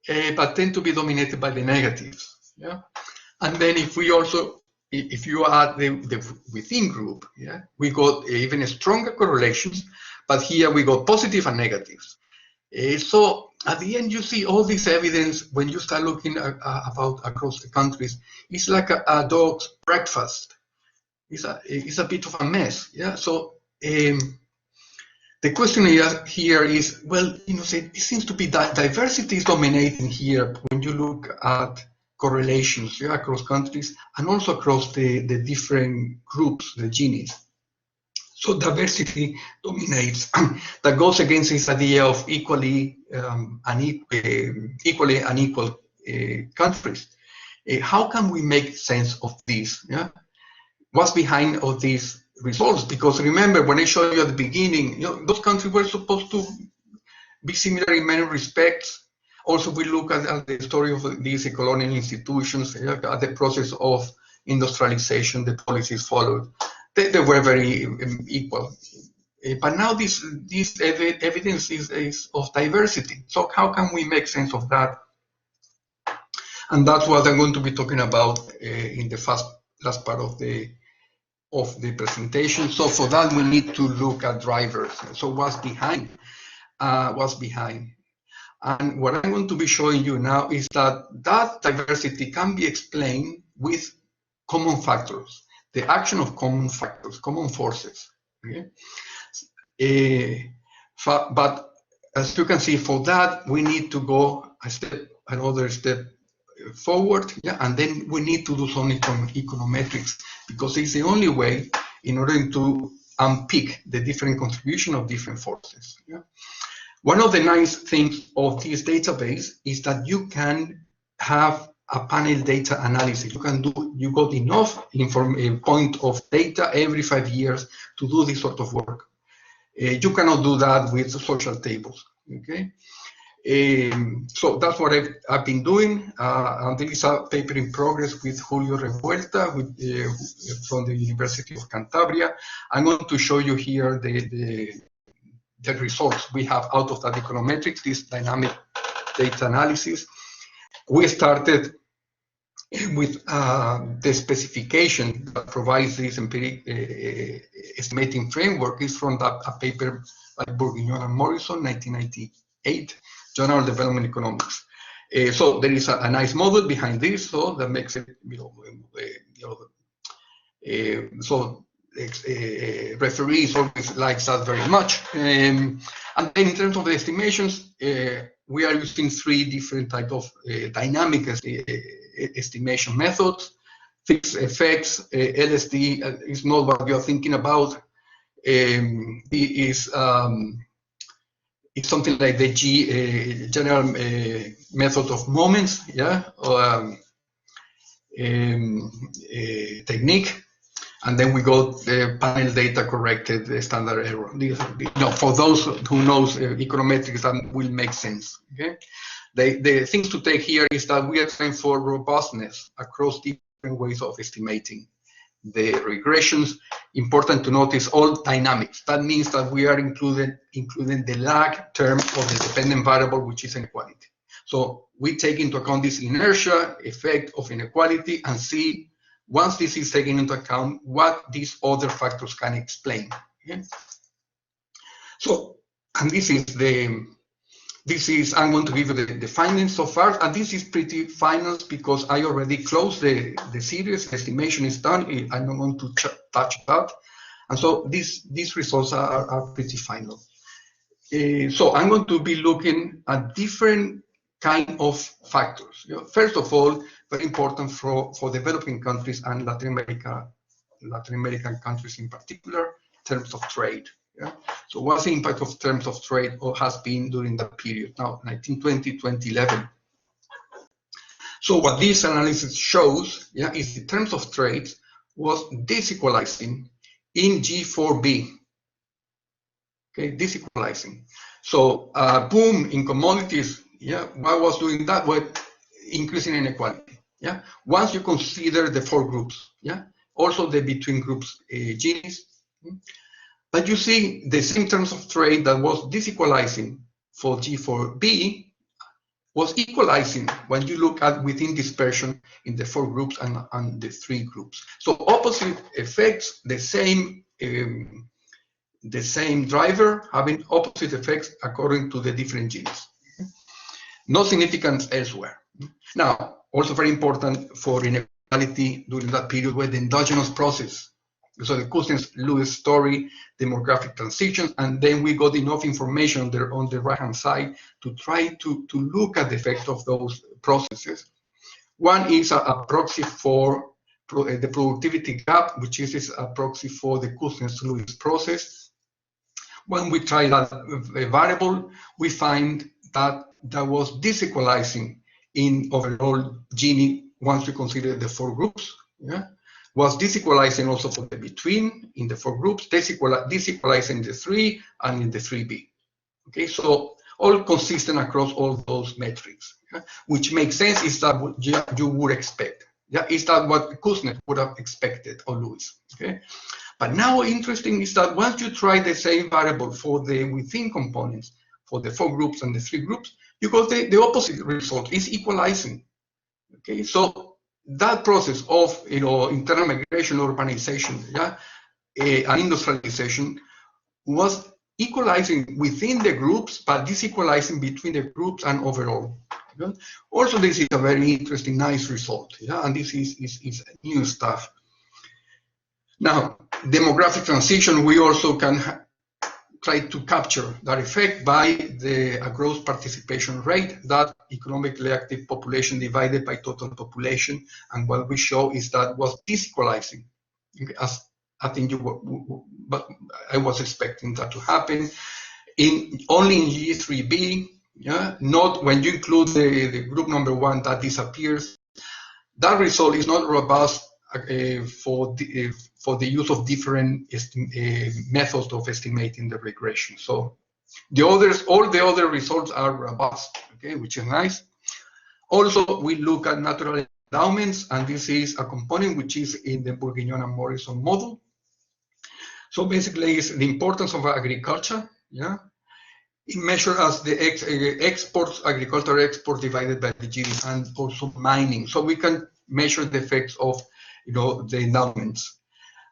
but tend to be dominated by the negatives. And then if you add the within group, we got even stronger correlations, but here we got positive and negatives. So at the end, you see all this evidence when you start looking about across the countries. It's like a dog's breakfast. It's a bit of a mess. So the question here is, well, it seems to be that diversity is dominating here when you look at correlations across countries and also across the different groups, the Ginis. So diversity dominates. That goes against this idea of equally unequal countries. How can we make sense of this? What's behind all these results? Because remember, when I showed you at the beginning, those countries were supposed to be similar in many respects. Also, we look at the story of these colonial institutions, at the process of industrialization, the policies followed. They were very equal. But now this evidence is of diversity. So how can we make sense of that? And that's what I'm going to be talking about in the last part of the presentation. So for that, we need to look at drivers. So what's behind? And what I'm going to be showing you now is that diversity can be explained with common factors, the action of common factors, common forces. Okay? But as you can see, for that, we need to go another step forward, yeah, and then we need to do some econometrics, because it's the only way in order to unpick the different contribution of different forces. Yeah? One of the nice things of this database is that you can have a panel data analysis. You got enough point of data every 5 years to do this sort of work. You cannot do that with social tables. Okay. So that's what I've been doing. And there is a paper in progress with Julio Revuelta from the University of Cantabria. I'm going to show you here the results we have out of that econometrics, this dynamic data analysis. We started with the specification that provides this empiric estimating framework is from a paper by Bourguignon and Morrison, 1998, Journal of Development Economics. So there is a nice model behind this, so that makes it, referees always likes that very much. And then in terms of the estimations, we are using 3 different types of dynamic estimation methods. Fixed effects, LSD is not what you're thinking about. It's something like the general method of moments, yeah, technique. And then we got the panel data corrected standard error. For those who knows econometrics, that will make sense. Okay, the things to take here is that we are trying for robustness across different ways of estimating the regressions. Important to notice all dynamics. That means that we are including the lag term of the dependent variable, which is inequality. So we take into account this inertia effect of inequality and see, once this is taken into account, what these other factors can explain. Okay? So, and this is, I'm going to give you the findings so far, and this is pretty final because I already closed the series, estimation is done, I'm not going to touch that. And so these results are pretty final. So I'm going to be looking at different kind of factors. First of all, very important for developing countries and Latin American countries in particular, in terms of trade. Yeah? So what's the impact of terms of trade or has been during that period, now 1920, 2011. So what this analysis shows, yeah, is the terms of trade was disequalizing in G4B. Okay, disequalizing. So boom in commodities, yeah, what was doing that? Well, increasing inequality. Yeah, once you consider the 4 groups, yeah, also the between groups Ginis, but you see the same terms of trade that was disequalizing for G4B was equalizing when you look at within dispersion in the 4 groups and the 3 groups. So opposite effects, the same driver having opposite effects according to the different genes. No significance elsewhere. Now, also very important for inequality during that period were the endogenous process. So the Cousins-Lewis story, demographic transitions, and then we got enough information there on the right-hand side to try to look at the effect of those processes. One is a proxy for the productivity gap, which is a proxy for the Cousins-Lewis process. When we try that variable, we find that that was disequalizing in overall Gini once we consider the 4 groups. Yeah? Was disequalizing also for the between in the 4 groups, disequalizing in the 3 and in the 3B. Okay, so all consistent across all those metrics, yeah? Which makes sense, is that what you would expect. Yeah, is that what Kuznets would have expected or Lewis? Okay, But now interesting is that once you try the same variable for the within components, for the 4 groups and the 3 groups, you got the opposite result, is equalizing. Okay, so that process of internal migration, urbanization, yeah, and industrialization was equalizing within the groups, but disequalizing between the groups and overall. Okay? Also, this is a very interesting, nice result, yeah, and this is new stuff. Now, demographic transition, we also can try to capture that effect by a gross participation rate, that economically active population divided by total population, and what we show is that was disequalizing, as I think but I was expecting that to happen. Only in G3B, yeah, not when you include the group number 1 that disappears. That result is not robust for the use of different methods of estimating the regression. So all the other results are robust, okay, which is nice. Also, we look at natural endowments, and this is a component which is in the Bourguignon and Morrison model. So basically, it's the importance of agriculture. Yeah, it measures as the exports, agricultural exports divided by the GDP, and also mining. So we can measure the effects of the endowments.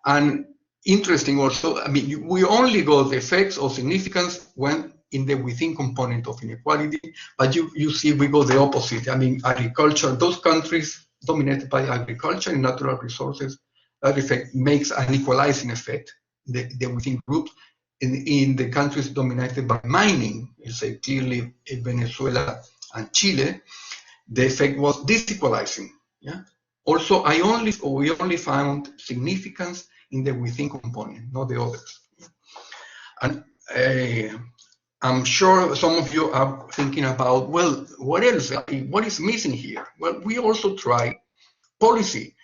And interesting also, I mean, we only got the effects of significance when in the within component of inequality, but you see we go the opposite. I mean, agriculture, those countries dominated by agriculture and natural resources, that effect makes an equalizing effect, the within groups. In the countries dominated by mining, you say clearly in Venezuela and Chile, the effect was disequalizing. Yeah. Also, we only found significance in the within component, not the others. And I'm sure some of you are thinking about, well, what else? What is missing here? Well, we also try policy.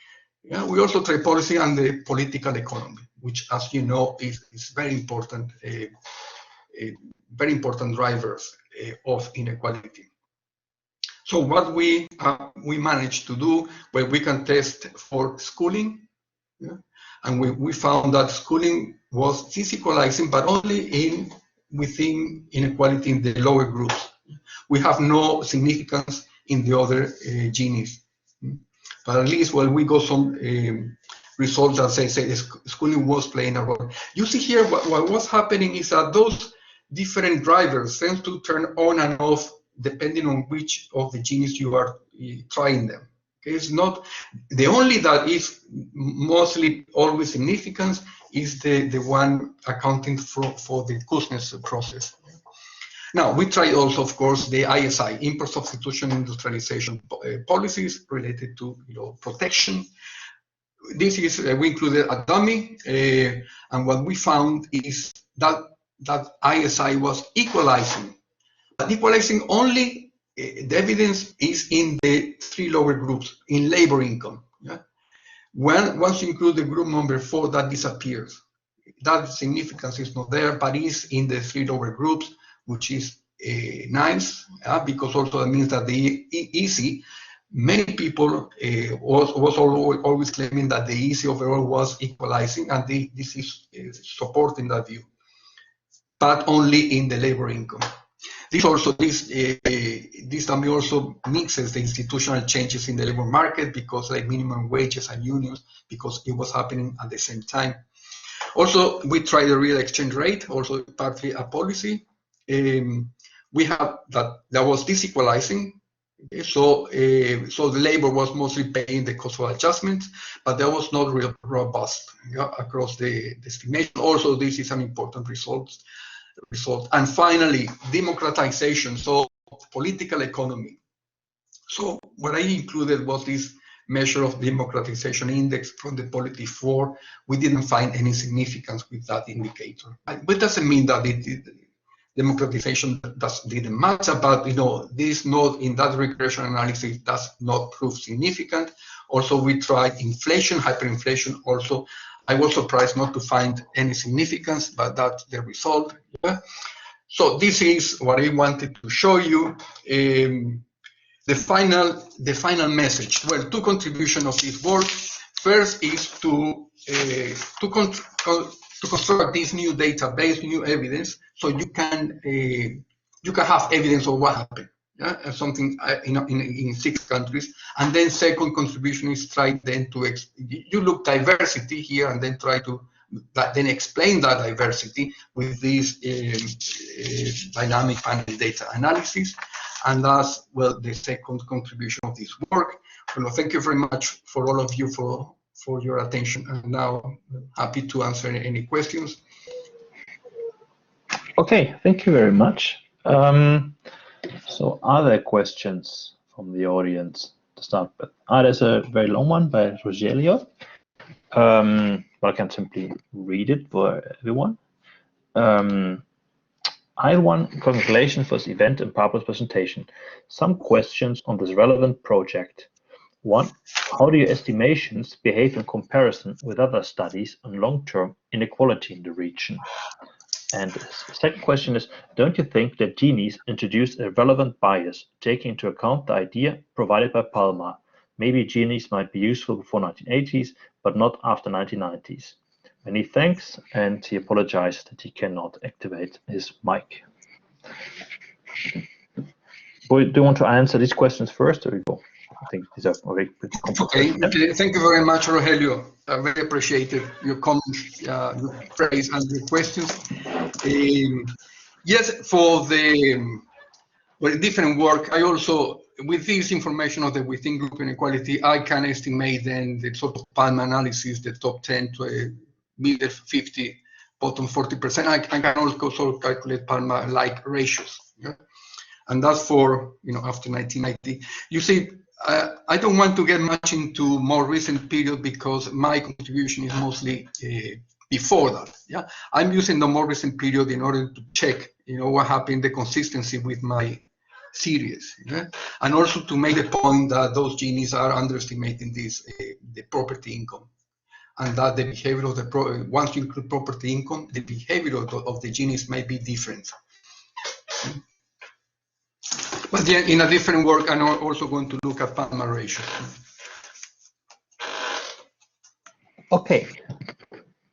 Yeah, we also try policy and the political economy, which, as you know, is very important drivers of inequality. So what we managed to do, well, we can test for schooling, yeah? And we found that schooling was disequalizing, but only within inequality in the lower groups. We have no significance in the other Ginis. But at least, well, we got some results that say schooling was playing a role. You see here, what was happening is that those different drivers tend to turn on and off depending on which of the Ginis you are trying them. Okay? It's not the only that is mostly always significance is the one accounting for the Kuznets process. Now, we tried also, of course, the ISI, import substitution industrialization policies related to protection. This is, we included a dummy, and what we found is that ISI was equalizing. But equalizing only, the evidence is in the 3 lower groups, in labor income. Yeah? Once you include the group number 4, that disappears. That significance is not there, but is in the 3 lower groups, which is nice, because also that means that the EC, many people was always claiming that the EC overall was equalizing, and this is supporting that view, but only in the labor income. This dummy also mixes the institutional changes in the labor market, because like minimum wages and unions, because it was happening at the same time. Also, we tried the real exchange rate, also partly a policy. We have that was disequalizing. Okay, so the labor was mostly paying the cost of adjustments, but that was not real robust across the estimation. Also, this is an important result. And finally, democratization, so political economy. So what I included was this measure of democratization index from the Polity 4. We didn't find any significance with that indicator. But it doesn't mean that democratization didn't matter, but this node in that regression analysis does not prove significant. Also, we tried inflation, hyperinflation. Also, I was surprised not to find any significance, but that's the result. Yeah? So this is what I wanted to show you. The final message. Well, 2 contributions of this work. First is to to construct this new database, new evidence, so you can have evidence of what happened. Yeah, something in 6 countries, and then second contribution is try then to you look diversity here, and then try to then explain that diversity with this dynamic panel data analysis, and that's well the second contribution of this work. Well, thank you very much for all of you for your attention, and now happy to answer any questions. Okay, thank you very much. So are there questions from the audience to start with? There's a very long one by Rogelio, but I can simply read it for everyone. I1, congratulations for this event and Pablo's presentation. Some questions on this relevant project. 1, how do your estimations behave in comparison with other studies on long-term inequality in the region? And the second question is, don't you think that Ginis introduced a relevant bias, taking into account the idea provided by Palma? Maybe Ginis might be useful before 1980s, but not after 1990s. Many thanks, and he apologized that he cannot activate his mic. Do you want to answer these questions first, or we go? I think these are already pretty complicated. Okay. Thank you very much, Rogelio. I very appreciated your comments, your praise, and your questions. Yes, for the different work, I also, with this information of the within group inequality, I can estimate then the sort of Palma analysis, the top 10 to a middle 50, bottom 40%. I can also sort of calculate Palma-like ratios. Yeah? And that's for, after 1990. You see, I don't want to get much into more recent period because my contribution is mostly before that. Yeah, I'm using the more recent period in order to check, what happened, the consistency with my series, yeah? And also to make the point that those Ginis are underestimating this the property income, and that the behavior of the once you include property income, the behavior of the Ginis might be different. But yeah, in a different work, I'm also going to look at Palma ratio. Okay.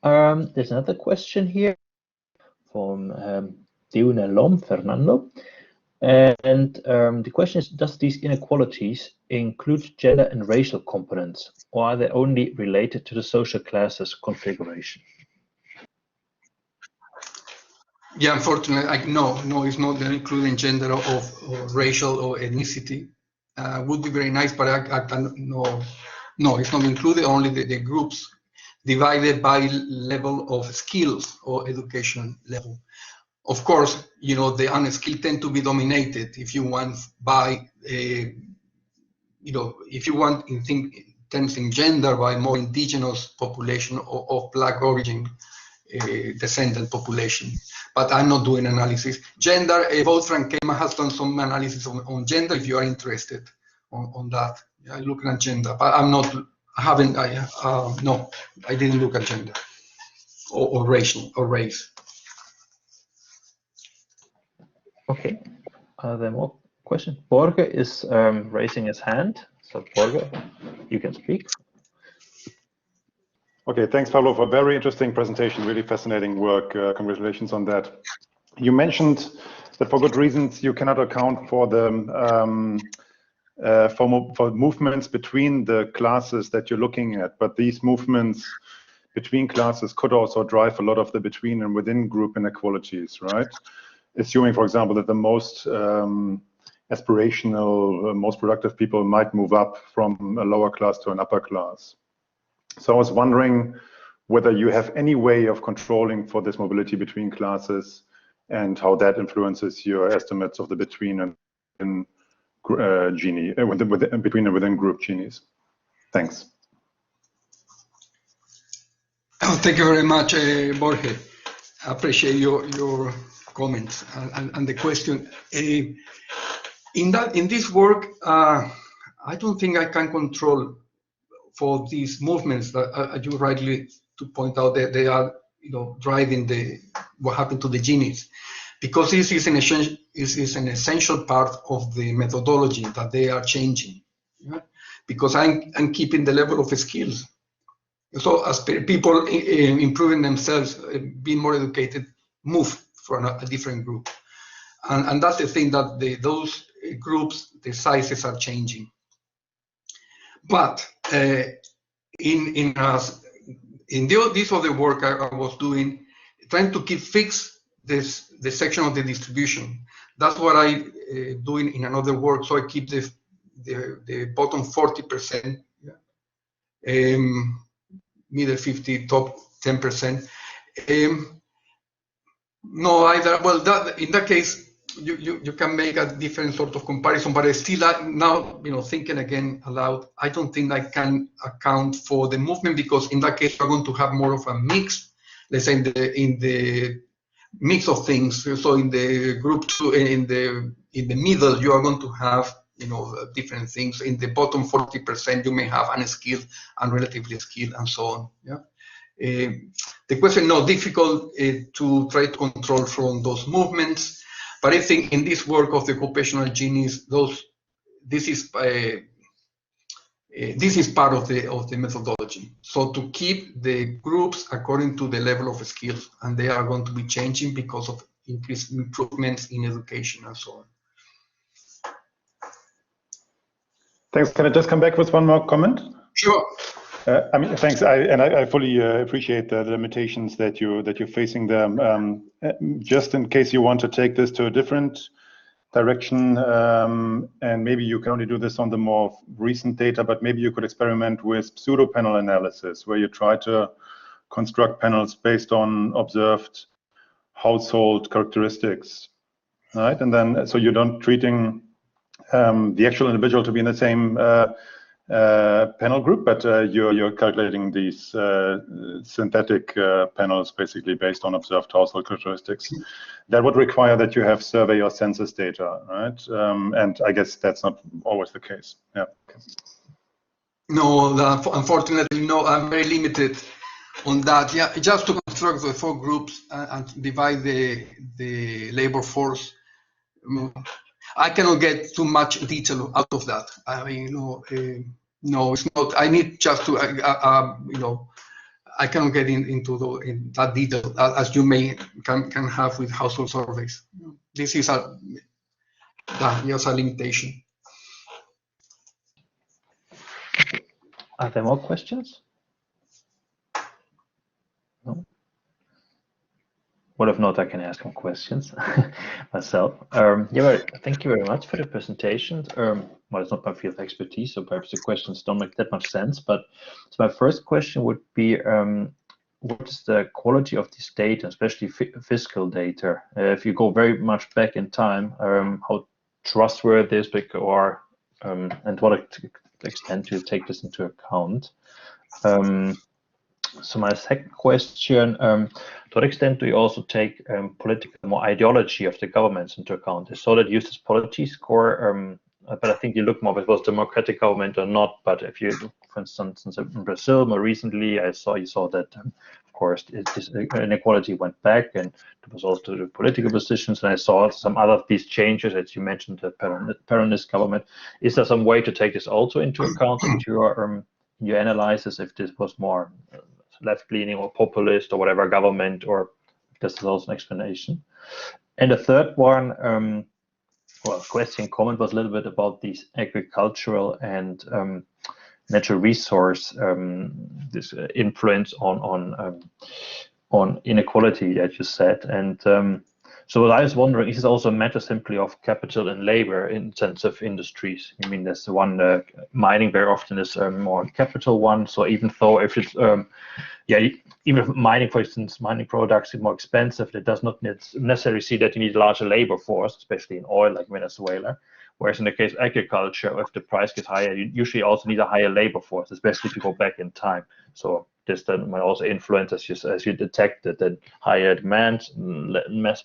There's another question here from Lom Fernando. And the question is, does these inequalities include gender and racial components, or are they only related to the social classes configuration? Yeah, unfortunately, no, it's not including gender or racial or ethnicity. Would be very nice, but no, it's not included. Only the groups divided by level of skills or education level. Of course, the unskilled tend to be dominated. If you want by, if you want in terms in gender, by more indigenous population or of Black origin descendant population. But I'm not doing analysis. Gender, both Frankema has done some analysis on gender. If you are interested on that, yeah, looking at gender. But I'm not. No, I didn't look at gender or racial or race. Okay. Are there more questions? Borge is raising his hand. So Borge, you can speak. Okay, thanks, Pablo, for a very interesting presentation. Really fascinating work. Congratulations on that. You mentioned that for good reasons you cannot account for the for movements between the classes that you're looking at, but these movements between classes could also drive a lot of the between and within group inequalities, right? Assuming, for example, that the most aspirational, most productive people might move up from a lower class to an upper class. So I was wondering whether you have any way of controlling for this mobility between classes and how that influences your estimates of the between and Gini, between and within group Ginis. Thanks. Oh, thank you very much, Borge. I appreciate your comments and the question. In this work, I don't think I can control for these movements that you rightly to point out that they are driving what happened to the Ginis, because this is an essential part of the methodology that they are changing. Yeah? Because I'm keeping the level of skills. So as people improving themselves, being more educated, move for a different group. And that's the thing, that those groups, the sizes are changing. But in this other work I was doing, trying to keep fixed the section of the distribution. That's what I doing in another work. So I keep the bottom 40%, middle 50, top 10%. No, either. Well, that in that case, you can make a different sort of comparison, but I still now, thinking again aloud, I don't think I can account for the movement, because in that case, we're going to have more of a mix. Let's say in the mix of things. So in the group two, in the middle, you are going to have different things. In the bottom 40%, you may have unskilled and relatively skilled, and so on. Yeah. The question, no, difficult to try to control from those movements, but I think in this work of the occupational Ginis, this is part of the methodology. So to keep the groups according to the level of skills, and they are going to be changing because of increased improvements in education and so on. Thanks. Can I just come back with one more comment? Sure. I mean, thanks. I fully appreciate the limitations that you're facing there. Just in case you want to take this to a different direction, and maybe you can only do this on the more recent data, but maybe you could experiment with pseudo panel analysis, where you try to construct panels based on observed household characteristics, right? And then so you don't treating the actual individual to be in the same panel group, but you're calculating these synthetic panels basically based on observed household characteristics. That would require that you have survey or census data, right? And I guess that's not always the case. Yeah. No, unfortunately, no. I'm very limited on that. Yeah, just to construct the 4 groups and divide the labor force. I cannot get too much detail out of that. I mean, no, it's not. I need just to, I cannot get into that detail as you can have with household surveys. This is just a limitation. Are there more questions? No. Well, if not, I can ask some questions myself. Yeah, thank you very much for the presentation. Well, it's not my field of expertise, so perhaps the questions don't make that much sense. But so my first question would be, what is the quality of this data, especially fiscal data? If you go very much back in time, how trustworthy is it, or and what extent do you take this into account? So my second question, to what extent do you also take political ideology of the governments into account? I saw that used as policy score, but I think you look more at was democratic government or not. But if you, for instance, in Brazil more recently, you saw that, of course, this inequality went back, and it was also the political positions. And I saw some other of these changes, as you mentioned, the Peronist government. Is there some way to take this also into account into your analysis, if this was more left-leaning or populist or whatever government, or this is also an explanation? And the third one, well, question comment was a little bit about these agricultural and natural resource this influence on inequality that you said. And so what I was wondering, is it also a matter simply of capital and labor intensive industries? I mean, there's the one, mining very often is more capital one. So even though if it's, even if mining, for instance, mining products is more expensive, that does not necessarily see that you need a larger labor force, especially in oil like Venezuela. Whereas in the case of agriculture, if the price gets higher, you usually also need a higher labor force, especially if you go back in time. So this then might also influence, as you detected, that higher demand,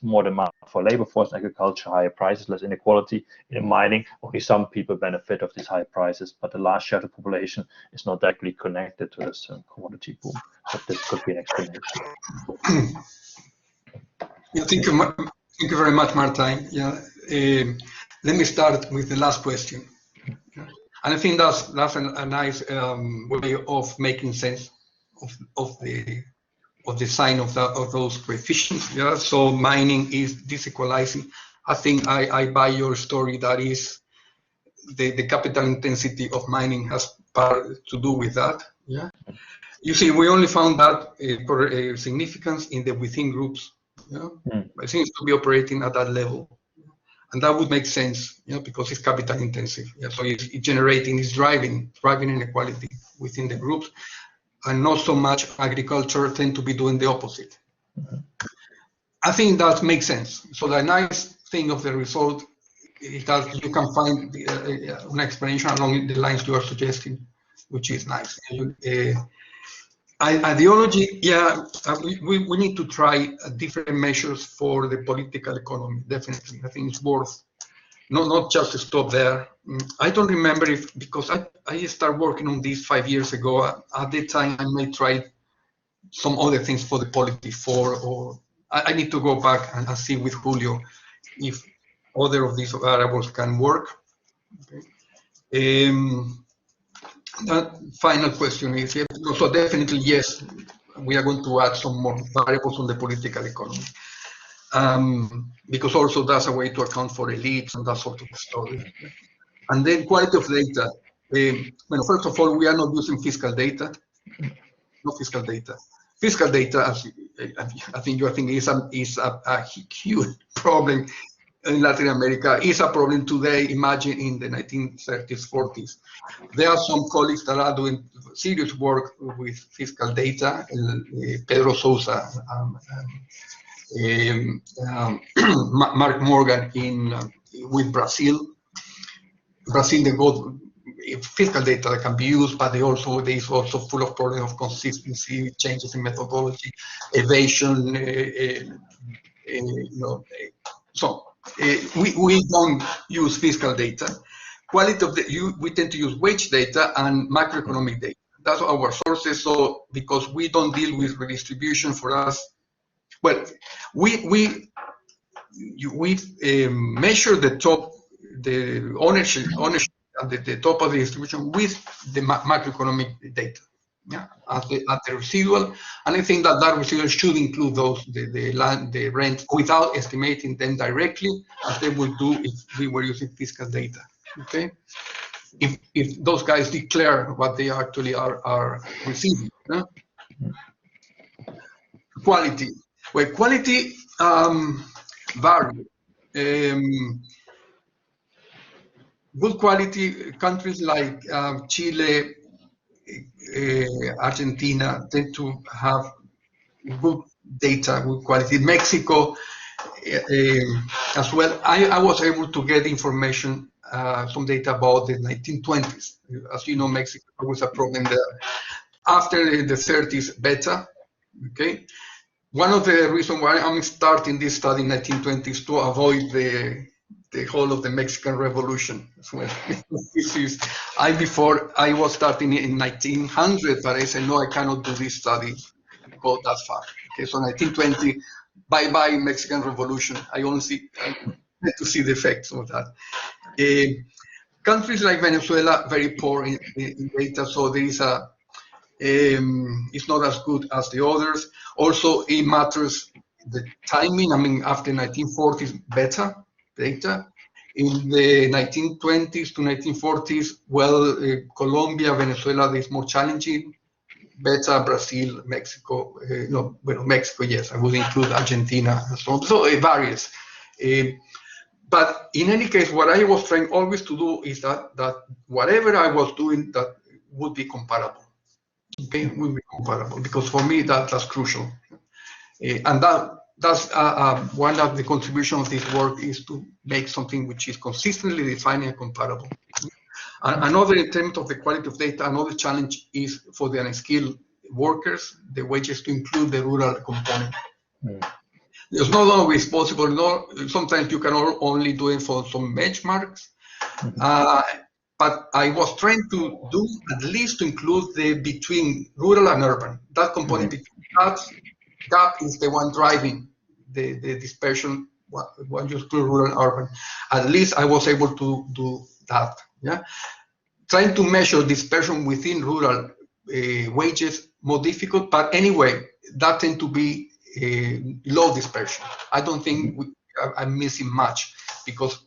more demand for labor force in agriculture, higher prices, less inequality. In mining, only some people benefit of these high prices, but the large share of the population is not directly connected to this commodity boom. So this could be an explanation. Yeah, thank you very much, Martin. Yeah, let me start with the last question. And I think that's a nice way of making sense the sign of those coefficients. Yeah, so mining is disequalizing. I think I buy your story. That is the capital intensity of mining has part to do with that. Yeah, you see, we only found that significance in the within groups. Yeah, it seems to be operating at that level, and that would make sense. Yeah, because it's capital intensive. Yeah, so it's driving inequality within the groups, and not so much agriculture tend to be doing the opposite. I think that makes sense. So the nice thing of the result is that you can find an explanation along the lines you are suggesting, which is nice. Ideology, yeah, we need to try different measures for the political economy, definitely. I think it's worth not just to stop there. I don't remember because I started working on this 5 years ago. At the time, I may try some other things for the polity or I need to go back and see with Julio if other of these variables can work. Okay. That final question is, so definitely yes, we are going to add some more variables on the political economy. Because also that's a way to account for elites and that sort of story. And then quality of data. Well, first of all, we are not using fiscal data. No fiscal data. Fiscal data, as I think you are thinking, is a huge problem in Latin America. Is a problem today. Imagine in the 1930s, 40s. There are some colleagues that are doing serious work with fiscal data. Pedro Sousa, Mark Morgan with Brazil. Brazil, they got fiscal data that can be used, but they is also full of problems of consistency, changes in methodology, evasion. So we don't use fiscal data. Quality of we tend to use wage data and macroeconomic data. That's our sources. So because we don't deal with redistribution, for us, well, we measure the ownership at the top of the distribution with the macroeconomic data, yeah, at the residual, and I think that residual should include those the land, the rent, without estimating them directly, as they would do if we were using fiscal data. Okay, if those guys declare what they actually are receiving. Yeah? Quality. Well, quality varies. Good quality countries like Chile, Argentina tend to have good data, good quality. Mexico as well. I was able to get information, some data about the 1920s. As you know, Mexico was a problem there. After the 30s, better. Okay. One of the reasons why I'm starting this study in 1920s to avoid the whole of the Mexican Revolution. Before I was starting in 1900, but I said, no, I cannot do this study, go that far. Okay, so 1920, bye-bye Mexican Revolution. I get to see the effects of that. Countries like Venezuela, very poor in data, so there is it's not as good as the others. Also, it matters the timing. I mean, after 1940s, better data. In the 1920s to 1940s, well, Colombia, Venezuela is more challenging. Better, Brazil, Mexico. Mexico, yes, I would include Argentina and so on. So it varies. But in any case, what I was trying always to do is that whatever I was doing, that would be comparable. Okay, would be comparable, because for me that's crucial. And that's one of the contributions of this work is to make something which is consistently defined and comparable. Another, in terms of the quality of data, another challenge is for the unskilled workers, the wages to include the rural component. It's not always possible. Sometimes you can only do it for some benchmarks. But I was trying to do at least to include the between rural and urban. That component between that gap is the one driving the dispersion. When you exclude rural and urban, at least I was able to do that. Yeah, trying to measure dispersion within rural wages more difficult, but anyway, that tend to be low dispersion. I don't think I'm missing much because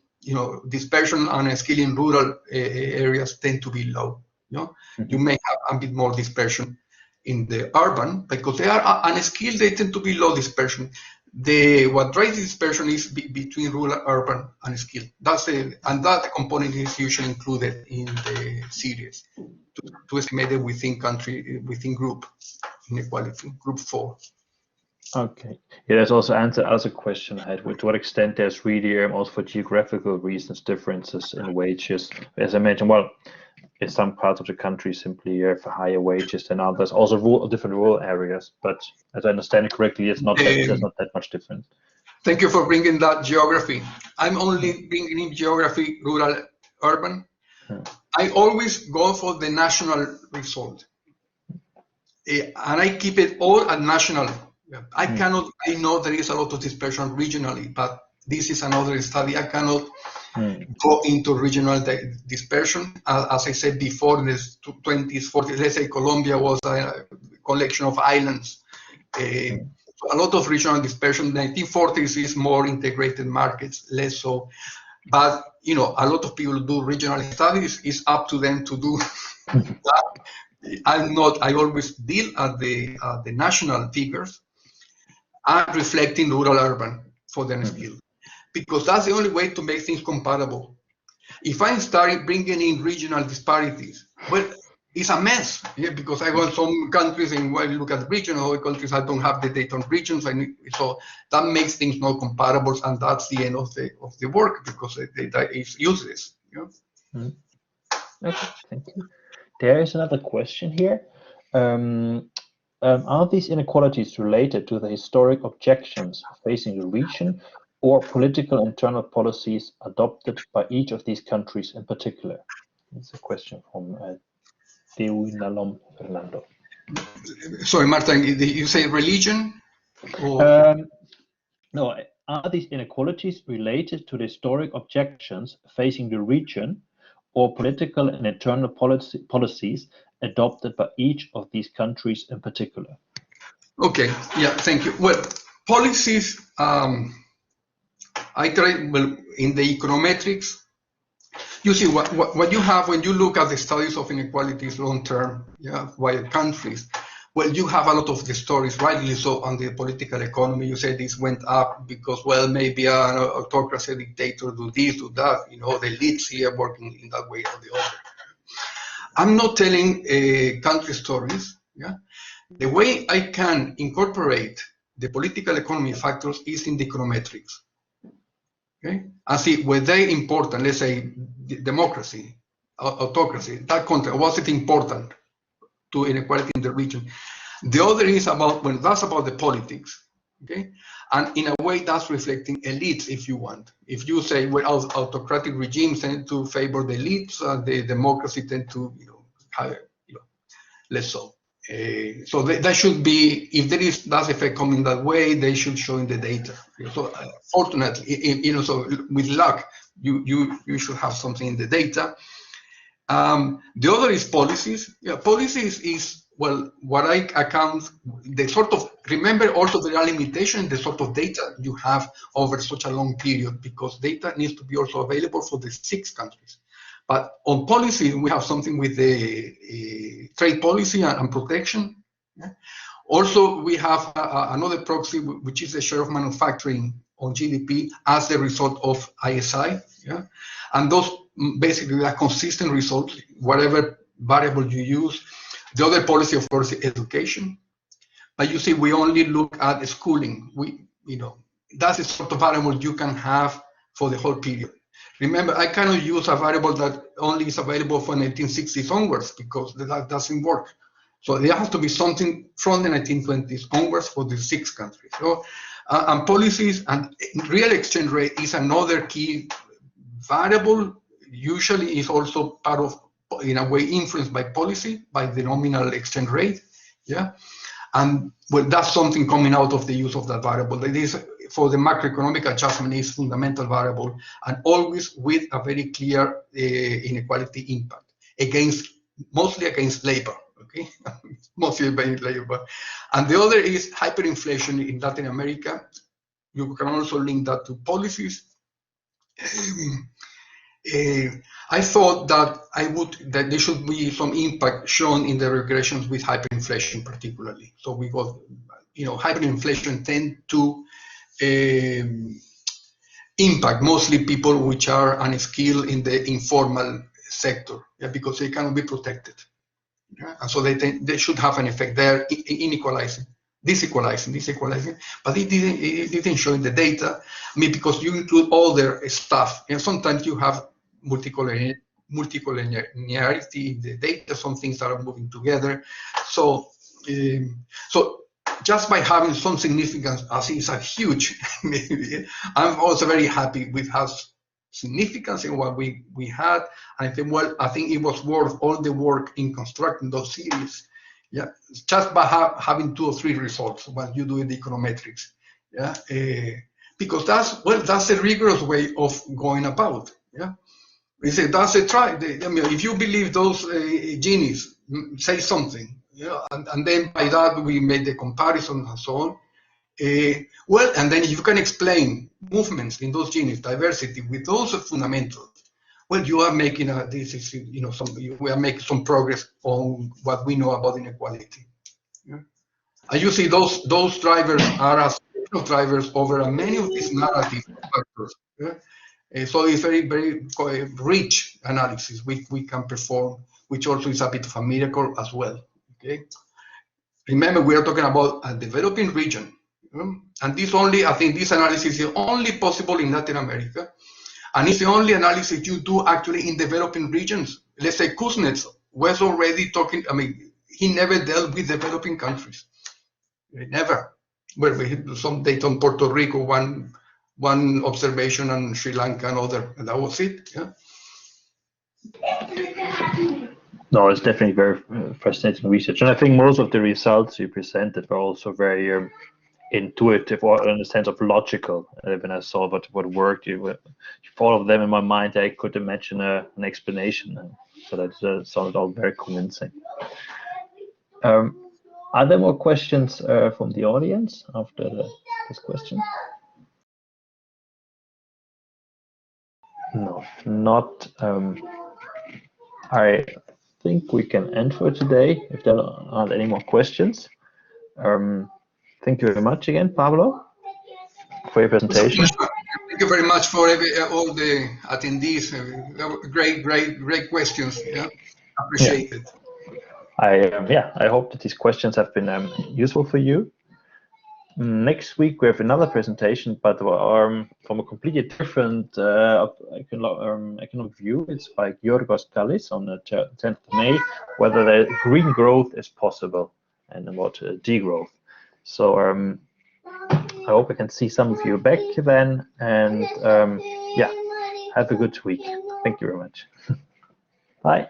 dispersion and skill in rural areas tend to be low. You may have a bit more dispersion in the urban because they are unskilled. They tend to be low dispersion. What drives dispersion is between rural, urban, and skilled. And that component is usually included in the series to estimate it within group inequality, group 4. Okay. Yeah, there's also a question I had. To what extent there's really also for geographical reasons differences in wages? As I mentioned, well, in some parts of the country simply have higher wages than others. Also different rural areas, but as I understand it correctly, there's not that much difference. Thank you for bringing that geography. I'm only bringing in geography, rural, urban. I always go for the national result. And I keep it all at national. I know there is a lot of dispersion regionally, but this is another study. I cannot go into regional dispersion. As I said before, in the 20s, 40s, let's say Colombia was a collection of islands. A lot of regional dispersion. 1940s is more integrated markets, less so. But a lot of people do regional studies. It's up to them to do that. I always deal at the national figures. I'm reflecting rural, urban for the skill, because that's the only way to make things comparable. If I start bringing in regional disparities, well, it's a mess, because I go in some countries and when you look at regional countries, I don't have the data on regions. So that makes things not comparable, and that's the end of the work because the data is useless. Okay, thank you. There is another question here. Are these inequalities related to the historic objections facing the region or political internal policies adopted by each of these countries in particular? It's a question from Fernando. Sorry, Martin, you say religion? Or? No, are these inequalities related to the historic objections facing the region or political and internal policies adopted by each of these countries in particular? Okay, yeah, thank you. Well, policies, in the econometrics, you see what you have when you look at the studies of inequalities long-term, while countries, well, you have a lot of the stories, rightly so, on the political economy. You say this went up because, well, maybe an autocracy dictator do this, do that, the elites here working in that way or the other. I'm not telling country stories. The way I can incorporate the political economy factors is in the econometrics. Okay, I see were they important. Let's say democracy, autocracy. That context, was it important to inequality in the region? The other is about that's about the politics. Okay, and in a way that's reflecting elites, if you want. If you say, well, autocratic regimes tend to favor the elites, the democracy tend to, less so. So that should be, if there is that effect coming that way, they should show in the data. So fortunately, so with luck, you should have something in the data. The other is policies. Policies is, well, what I account, the sort of, remember also there are limitations in the sort of data you have over such a long period, because data needs to be also available for the 6 countries. But on policy, we have something with the trade policy and protection. Also, we have another proxy, which is the share of manufacturing on GDP as the result of ISI. And those basically are consistent results, whatever variable you use. The other policy, of course, is education. But you see, we only look at schooling. That's the sort of variable you can have for the whole period. Remember, I cannot use a variable that only is available for 1960s onwards, because that doesn't work. So there has to be something from the 1920s onwards for the 6 countries. So, and policies and real exchange rate is another key variable. Usually is also part of, in a way, influenced by policy, by the nominal exchange rate. And well, that's something coming out of the use of that variable. It is, for the macroeconomic adjustment, is fundamental variable, and always with a very clear inequality impact, mostly against labor. Okay, mostly by labor. And the other is hyperinflation in Latin America. You can also link that to policies. I thought that there should be some impact shown in the regressions with hyperinflation, particularly. So we got, hyperinflation tend to impact mostly people which are unskilled in the informal sector, because they cannot be protected. And so they should have an effect there, disequalizing, but it didn't show in the data. I mean, because you include all their stuff, and sometimes you have multicollinearity in the data. Some things are moving together. So just by having some significance, I think it's a huge. I'm also very happy with how significance in what we had. And I think, well, I think it was worth all the work in constructing those series. Yeah, just by having 2 or 3 results when you do the econometrics. Yeah, because that's a rigorous way of going about. Yeah, we say that's a try. I mean, if you believe those Ginis, say something. Yeah, and then by that we made the comparison and so on. Well, and then if you can explain movements in those Ginis, diversity with those fundamentals, well, you are making we are making some progress on what we know about inequality. Yeah? And you see those drivers are as drivers over many of these narrative factors. Yeah? So it's very, very rich analysis we can perform, which also is a bit of a miracle as well. Okay. Remember, we are talking about a developing region. And I think this analysis is only possible in Latin America. And it's the only analysis you do actually in developing regions. Let's say Kuznets was already talking, I mean, he never dealt with developing countries. Never. Well, we had some data on Puerto Rico, one observation on Sri Lanka, another, and that was it. Yeah. No, it's definitely very fascinating research. And I think most of the results you presented were also very intuitive, or in the sense of logical. When I saw what worked, all of them in my mind, I could imagine an explanation. So that sounded all very convincing. Are there more questions from the audience after this question? No, not. I think we can end for today if there aren't any more questions. Thank you very much again, Pablo, for your presentation. Thank you very much for all the attendees. Great questions. Yeah, appreciate it. I hope that these questions have been useful for you. Next week we have another presentation, but from a completely different economic view. It's by Giorgos Kallis on the 10th of May, whether the green growth is possible and about degrowth. So I hope I can see some of you back then, and yeah, have a good week. Thank you very much. Bye.